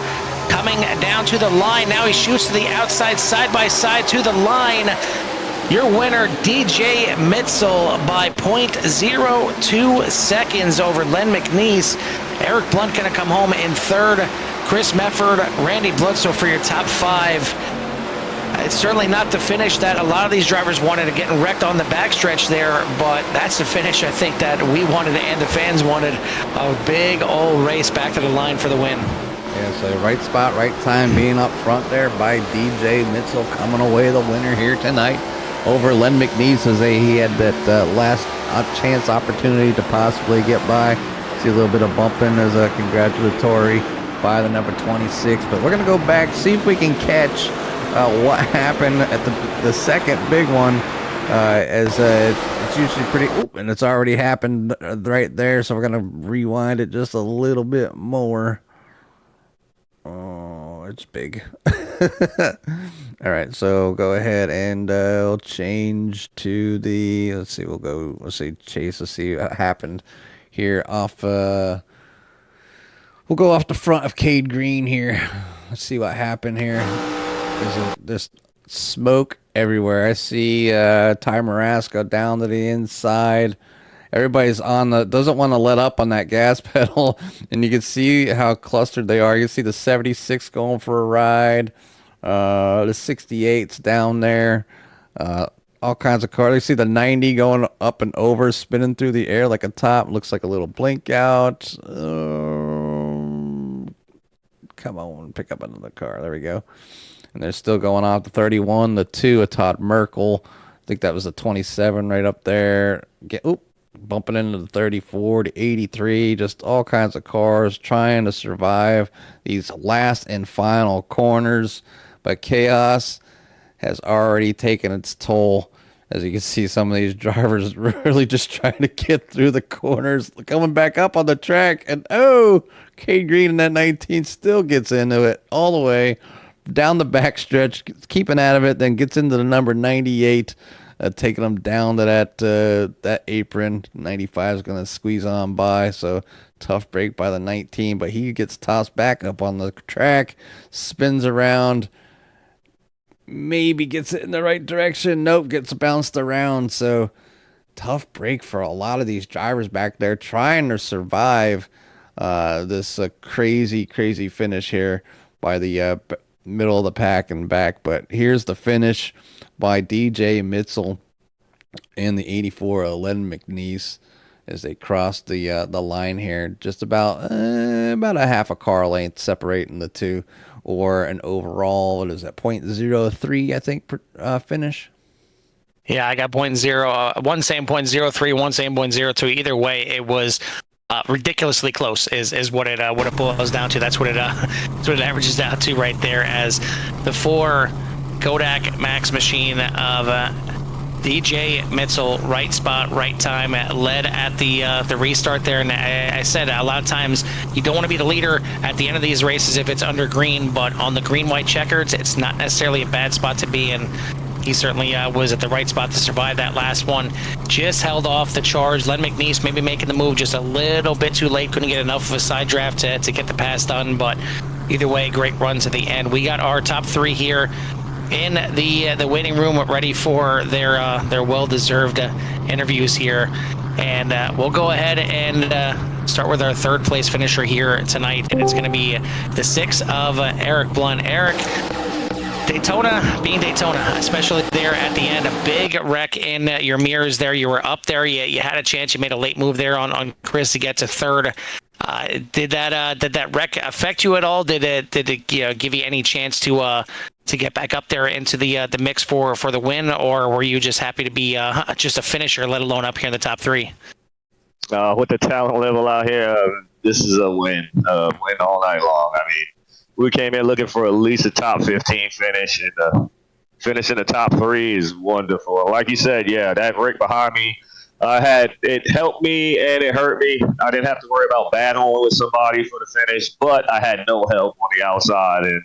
Coming down to the line. Now he shoots to the outside, side by side to the line. Your winner, DJ Mitzel, by 0.02 seconds over Len McNeese. Eric Blunt going to come home in third. Chris Mefford, Randy Blutzel for your top 5. It's certainly not the finish that a lot of these drivers wanted, to get wrecked on the backstretch there, but that's the finish I think that we wanted and the fans wanted. A big old race back to the line for the win. Yeah, so right spot, right time, being up front there by DJ Mitzel, coming away the winner here tonight over Len McNeese, as he had that last chance opportunity to possibly get by. See a little bit of bumping as a congratulatory by the number 26, but we're going to go back, see if we can catch what happened at the second big one, as it's usually pretty, and it's already happened right there, so we're going to rewind it just a little bit more. Oh, it's big. All right, so go ahead and we'll change to the, let's see chase, let's see what happened here off, we'll go off the front of Cade Green here. Let's see what happened here. There's smoke everywhere. I see Ty Marasco down to the inside. Everybody's doesn't want to let up on that gas pedal, and you can see how clustered they are. You can see the 76 going for a ride, the 68's down there, all kinds of cars. You see the 90 going up and over, spinning through the air like a top. Looks like a little blink out. Come on, pick up another car. There we go. And they're still going off the 31, the 2, a Todd Merkel. I think that was a 27 right up there. Bumping into the 34, the 83, just all kinds of cars trying to survive these last and final corners. But chaos has already taken its toll. As you can see, some of these drivers really just trying to get through the corners, coming back up on the track. And Cade Green in that 19 still gets into it all the way down the backstretch, keeping out of it, then gets into the number 98, taking them down to that apron. 95 is going to squeeze on by, so tough break by the 19, but he gets tossed back up on the track, spins around, maybe gets it in the right direction. Nope, gets bounced around. So tough break for a lot of these drivers back there trying to survive this crazy finish here by the middle of the pack and back. But here's the finish by DJ Mitzel and the 84 Len McNeese as they cross the line here. Just about a half a car length separating the two, or an overall, what is that, 0.03, I think, finish. Yeah, I got 0.0, one saying 0.03, one saying 0.02. Either way, it was ridiculously close is what it boils down to. That's what it averages out to right there, as the 4 Kodak Max machine of DJ Mitzel, right spot, right time, led at the restart there. And I said a lot of times you don't want to be the leader at the end of these races if it's under green, but on the green-white checkers, it's not necessarily a bad spot to be in. He certainly was at the right spot to survive that last one. Just held off the charge. Len McNeese maybe making the move just a little bit too late. Couldn't get enough of a side draft to get the pass done. But either way, great runs at the end. We got our top 3 here in the waiting room, ready for their well-deserved interviews here. And we'll go ahead and start with our third place finisher here tonight. And it's going to be the 6 of Eric Blunt. Eric, Daytona being Daytona, especially there at the end, a big wreck in your mirrors there. You were up there. You had a chance. You made a late move there on Chris to get to third. Did that wreck affect you at all? Did it give you any chance to get back up there into the mix for the win, or were you just happy to be just a finisher, let alone up here in the top 3? With the talent level out here, this is a win. Win all night long. I mean, we came in looking for at least a top 15 finish, and finishing the top 3 is wonderful. Like you said, yeah, that wreck behind me, it helped me and it hurt me. I didn't have to worry about battling with somebody for the finish, but I had no help on the outside, and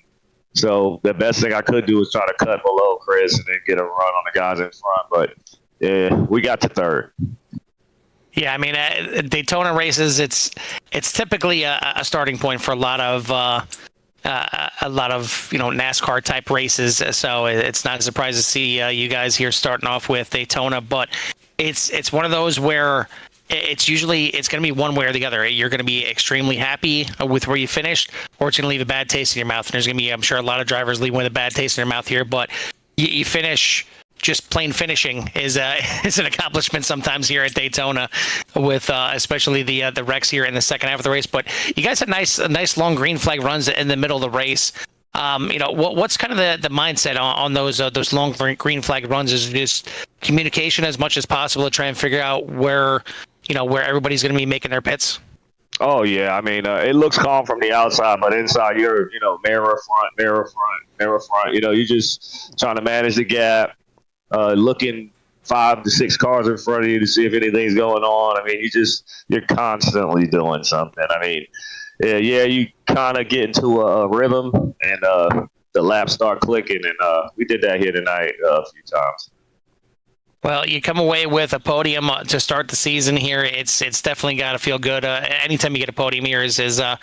so the best thing I could do was try to cut below Chris and then get a run on the guys in front. But we got to third. Yeah, I mean, Daytona races, it's typically a starting point for a lot of NASCAR type races. So it's not a surprise to see you guys here starting off with Daytona, but it's one of those where it's going to be one way or the other. You're going to be extremely happy with where you finished, or it's going to leave a bad taste in your mouth. And there's going to be, I'm sure, a lot of drivers leaving with a bad taste in their mouth here, but you finish. Just plain finishing is an accomplishment sometimes here at Daytona, with especially the wrecks here in the second half of the race. But you guys had nice long green flag runs in the middle of the race. What's kind of the mindset on those long green flag runs? Is it just communication as much as possible to try and figure out where everybody's going to be making their pits? Oh yeah, I mean, it looks calm from the outside, but inside you're mirror front. You're just trying to manage the gap. Looking 5 to 6 cars in front of you to see if anything's going on. I mean, you're constantly doing something. I mean, you kind of get into a rhythm, and the laps start clicking, and we did that here tonight a few times. Well, you come away with a podium to start the season here. It's definitely got to feel good. Anytime you get a podium here is a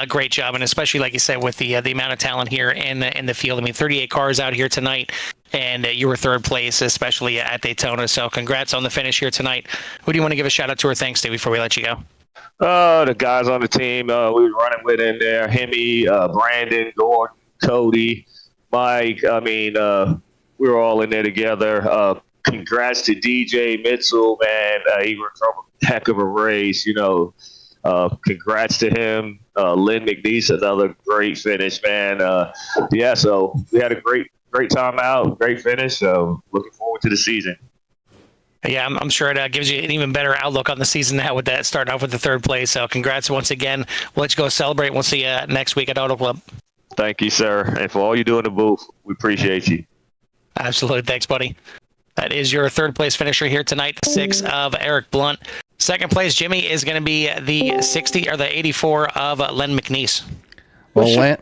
great job, and especially like you said with the amount of talent here in the field. I mean, 38 cars out here tonight, and you were third place, especially at Daytona. So congrats on the finish here tonight. Who do you want to give a shout out to or thanks to before we let you go? The guys on the team we were running with in there: Hemi, Brandon, Gordon, Cody, Mike. I mean, we were all in there together. Congrats to DJ Mitzel, man. He ran a heck of a race. Congrats to him. Len McNeese, another great finish, man. So we had a great time out, great finish. So looking forward to the season. Yeah, I'm sure it gives you an even better outlook on the season now with that starting off with the third place. So congrats once again. We'll let you go celebrate. We'll see you next week at Auto Club. Thank you, sir. And for all you do in the booth, we appreciate you. Absolutely. Thanks, buddy. That is your third place finisher here tonight, the 6 of Eric Blunt. Second place, Jimmy, is going to be the 60 or the 84 of Len McNeese. Well, Len,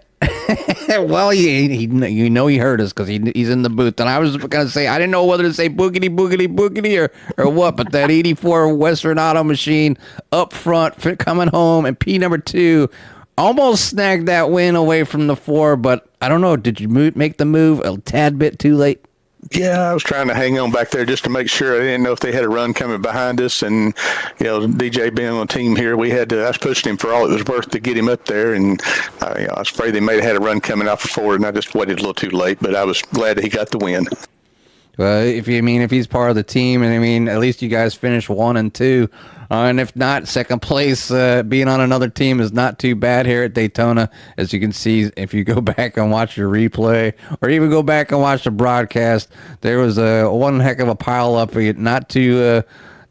well, he heard us because he's in the booth, and I was going to say I didn't know whether to say boogity boogity boogity or what, but that 84 Western Auto Machine up front coming home, and P number 2 almost snagged that win away from the 4, but I don't know. Did you make the move a tad bit too late? Yeah, I was trying to hang on back there just to make sure. I didn't know if they had a run coming behind us, and DJ being on the team here, I was pushing him for all it was worth to get him up there, and I was afraid they may have had a run coming off the forward, and I just waited a little too late. But I was glad that he got the win. Well, if he's part of the team, and at least you guys finished 1 and 2. And if not, second place, being on another team is not too bad here at Daytona. As you can see, if you go back and watch your replay, or even go back and watch the broadcast, there was one heck of a pile up, not too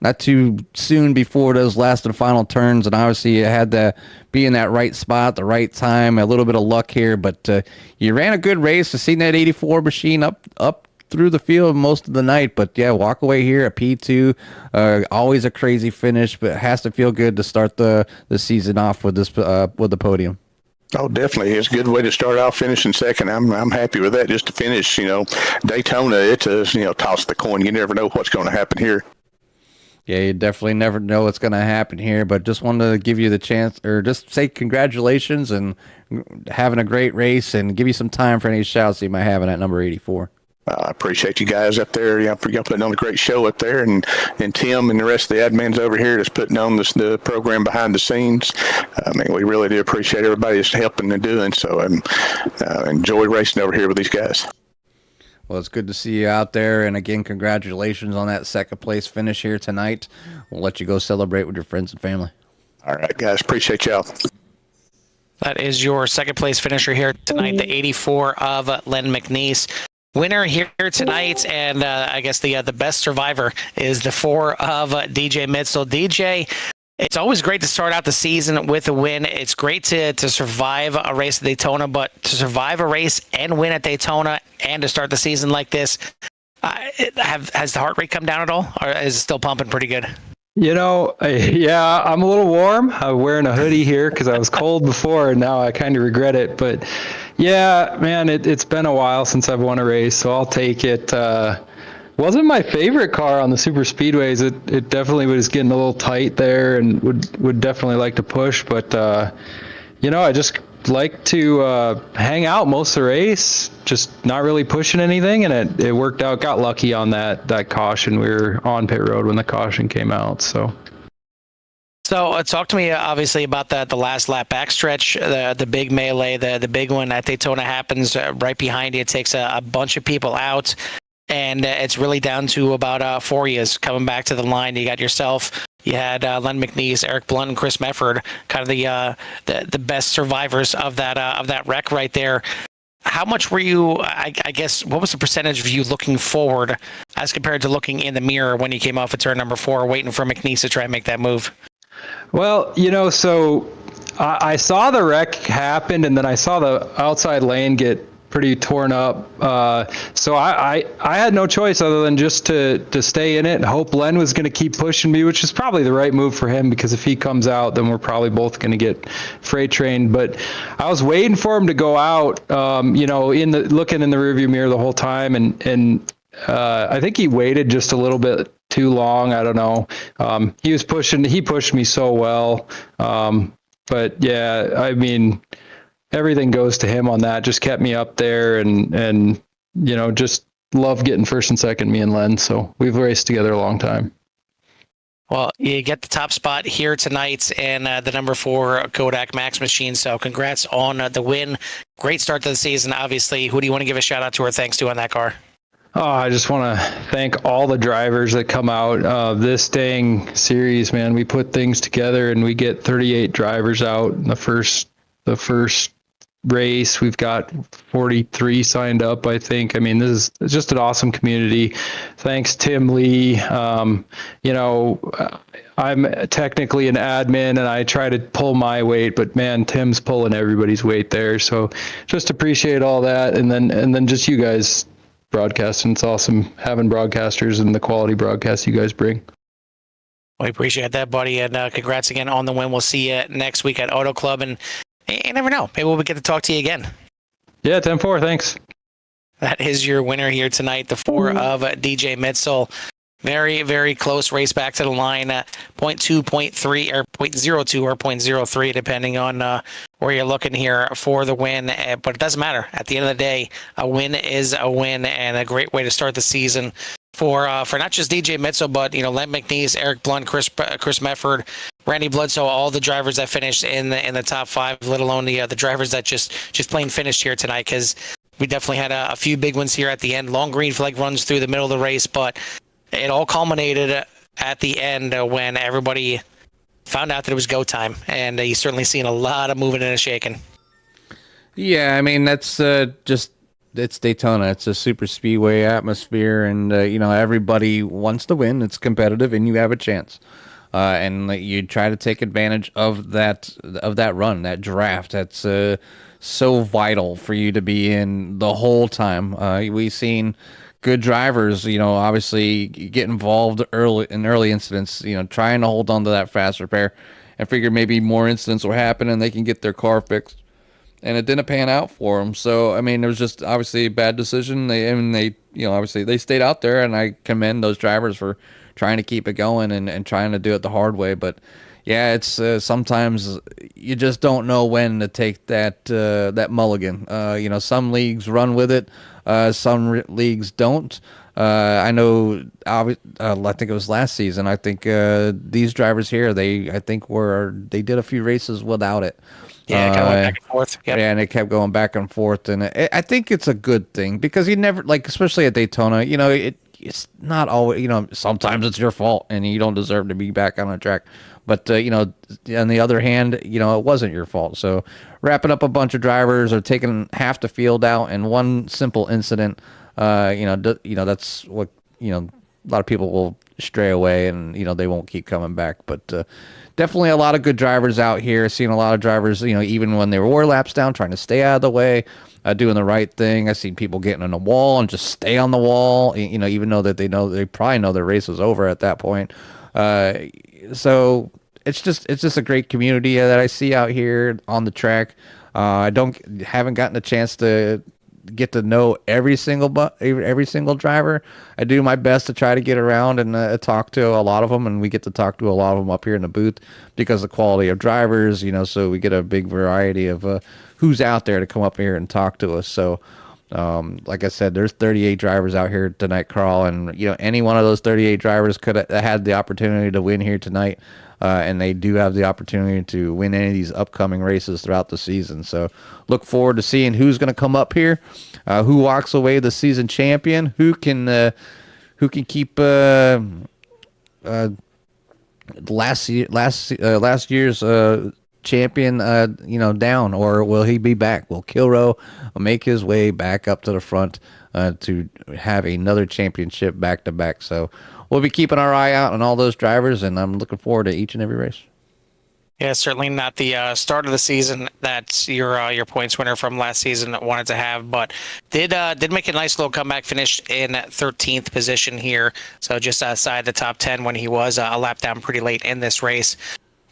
not too soon before those last and final turns, and obviously you had to be in that right spot, the right time, a little bit of luck here, but you ran a good race. I've seen that 84 machine up through the field most of the night, but yeah, walk away here at P2, always a crazy finish, but it has to feel good to start the season off with this with the podium. Oh, definitely. It's a good way to start off finishing second. I'm happy with that just to finish. Daytona, it's a, toss the coin. You never know what's going to happen here. Yeah, you definitely never know what's going to happen here, but just wanted to give you the chance, or just say congratulations and having a great race, and give you some time for any shouts you might have in at number 84. I appreciate you guys up there. For y'all putting on a great show up there, and Tim and the rest of the admins over here that's putting on the program behind the scenes. I mean, we really do appreciate everybody that's helping and doing. So enjoy racing over here with these guys. Well, it's good to see you out there, and again, congratulations on that second place finish here tonight. We'll let you go celebrate with your friends and family. All right, guys, appreciate y'all. That is your second place finisher here tonight, the 84 of Len McNeese. Winner here tonight, and I guess the best survivor is the 4 of DJ Mitzel. DJ, it's always great to start out the season with a win. It's great to survive a race at Daytona, but to survive a race and win at Daytona and to start the season like this, has the heart rate come down at all, or is it still pumping pretty good? Yeah, I'm a little warm. I'm wearing a hoodie here because I was cold before, and now I kind of regret it. But yeah, man, it's been a while since I've won a race, so I'll take it. Wasn't my favorite car on the super speedways. It definitely was getting a little tight there, and would definitely like to push. But I just like to hang out most of the race, just not really pushing anything, and it worked out. Got lucky on that caution. We were on pit road when the caution came out. So talk to me obviously about the last lap backstretch, the big melee, the big one at Daytona happens right behind you. It takes a bunch of people out, and it's really down to about 4 years coming back to the line. You got yourself. You had Len McNeese, Eric Blunt, and Chris Mefford, kind of the best survivors of that wreck right there. How much were you? I guess what was the percentage of you looking forward as compared to looking in the mirror when you came off of turn number 4, waiting for McNeese to try and make that move? Well, so I saw the wreck happen, and then I saw the outside lane get pretty torn up. So I had no choice other than just to stay in it and hope Len was going to keep pushing me, which is probably the right move for him, because if he comes out, then we're probably both going to get freight trained. But I was waiting for him to go out, looking in the rearview mirror the whole time. And I think he waited just a little bit too long. I don't know. He pushed me so well. But yeah, I mean, everything goes to him on that. Just kept me up there, and just love getting first and second, me and Len. So we've raced together a long time. Well, you get the top spot here tonight and the number 4 Kodak Max machine. So congrats on the win. Great start to the season, obviously. Who do you want to give a shout out to or thanks to on that car? Oh, I just want to thank all the drivers that come out. This dang series, man, we put things together and we get 38 drivers out in the first race. We've got 43 signed up, I think. I mean, this is just an awesome community. Thanks, Tim Lee. I'm technically an admin and I try to pull my weight, but man, Tim's pulling everybody's weight there. So just appreciate all that. And then just you guys broadcasting. It's awesome having broadcasters and the quality broadcasts you guys bring. We appreciate that, buddy. And congrats again on the win. We'll see you next week at Auto Club. And you never know. Maybe we'll get to talk to you again. Yeah, 10-4. Thanks. That is your winner here tonight, the 4 of DJ Mitzel. Very, very close race back to the line at 0.2, 0.3, or 0.02 or 0.03, depending on where you're looking here for the win. But it doesn't matter. At the end of the day, a win is a win, and a great way to start the season for not just DJ Mitzel, but Len McNeese, Eric Blunt, Chris Mefford, Randy Bledsoe, all the drivers that finished in the top 5, let alone the drivers that just plain finished here tonight, because we definitely had a few big ones here at the end. Long green flag runs through the middle of the race, but it all culminated at the end when everybody found out that it was go time, and you've certainly seen a lot of moving and shaking. Yeah, I mean, that's just it's Daytona. It's a super speedway atmosphere, and everybody wants to win. It's competitive, and you have a chance. And you try to take advantage of that run, that draft. That's so vital for you to be in the whole time. We've seen good drivers, obviously get involved early incidents, trying to hold on to that fast repair, and figure maybe more incidents will happen and they can get their car fixed. And it didn't pan out for them. So I mean, it was just obviously a bad decision. They obviously they stayed out there, and I commend those drivers for trying to keep it going and trying to do it the hard way. But yeah, it's sometimes you just don't know when to take that mulligan. Some leagues run with it, some leagues don't. I know. I think it was last season. I think these drivers here, they did a few races without it. Yeah, kind of went back and forth. Yep. Yeah, and it kept going back and forth, and I think it's a good thing because you never especially at Daytona. It's not always. Sometimes it's your fault, and you don't deserve to be back on the track. But on the other hand, it wasn't your fault. So wrapping up a bunch of drivers or taking half the field out in one simple incident, that's what a lot of people will stray away, and they won't keep coming back. But definitely a lot of good drivers out here. Seeing a lot of drivers, even when they were laps down, trying to stay out of the way, doing the right thing. I seen people getting on the wall and just stay on the wall, even though that they probably know their race was over at that point. So it's just a great community that I see out here on the track. I haven't gotten a chance to get to know every single driver. I do my best to try to get around and talk to a lot of them, and we get to talk to a lot of them up here in the booth because of the quality of drivers, so we get a big variety of who's out there to come up here and talk to us. So like I said, there's 38 drivers out here tonight, Carl, and any one of those 38 drivers could have had the opportunity to win here tonight. And they do have the opportunity to win any of these upcoming races throughout the season. So look forward to seeing who's going to come up here, who walks away the season champion, who can keep last year's champion down, or will he be back? Will Kilroe make his way back up to the front to have another championship back to back? So we'll be keeping our eye out on all those drivers, and I'm looking forward to each and every race. Yeah, certainly not the start of the season that your points winner from last season wanted to have, but did make a nice little comeback, finished in 13th position here, so just outside the top 10 when he was a lap down pretty late in this race.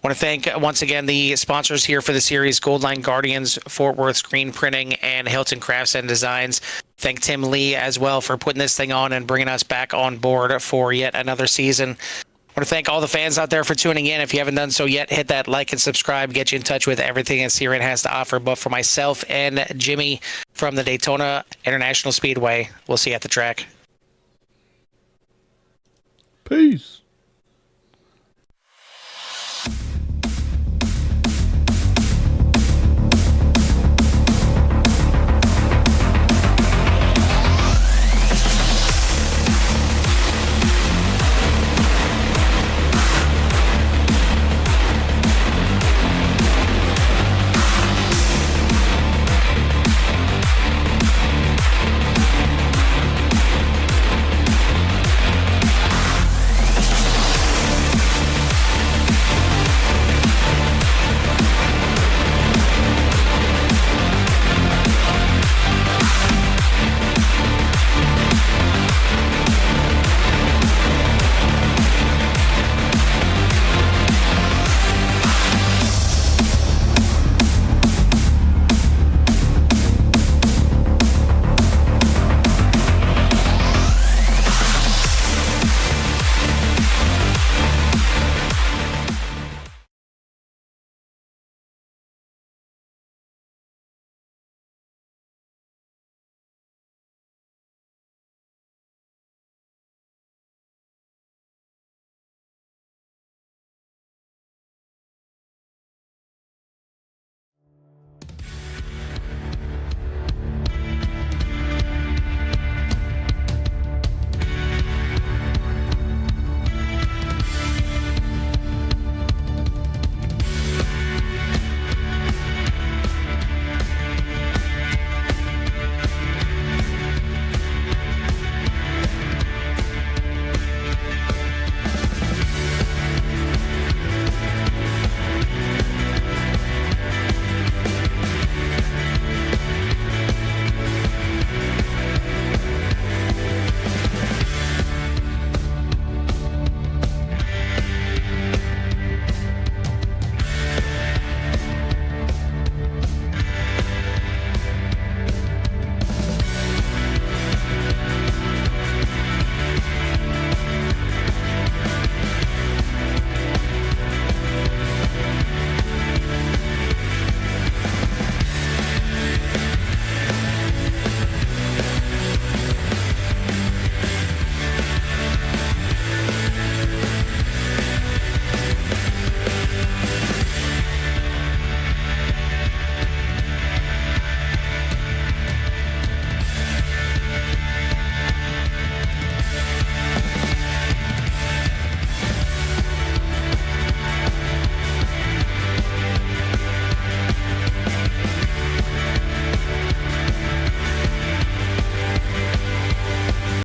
I want to thank once again the sponsors here for the series: Goldline Guardians, Fort Worth Screen Printing, and Hilton Crafts and Designs. Thank Tim Lee as well for putting this thing on and bringing us back on board for yet another season. I want to thank all the fans out there for tuning in. If you haven't done so yet, hit that like and subscribe, get you in touch with everything that SeaRain has to offer. But for myself and Jimmy from the Daytona International Speedway, we'll see you at the track. Peace.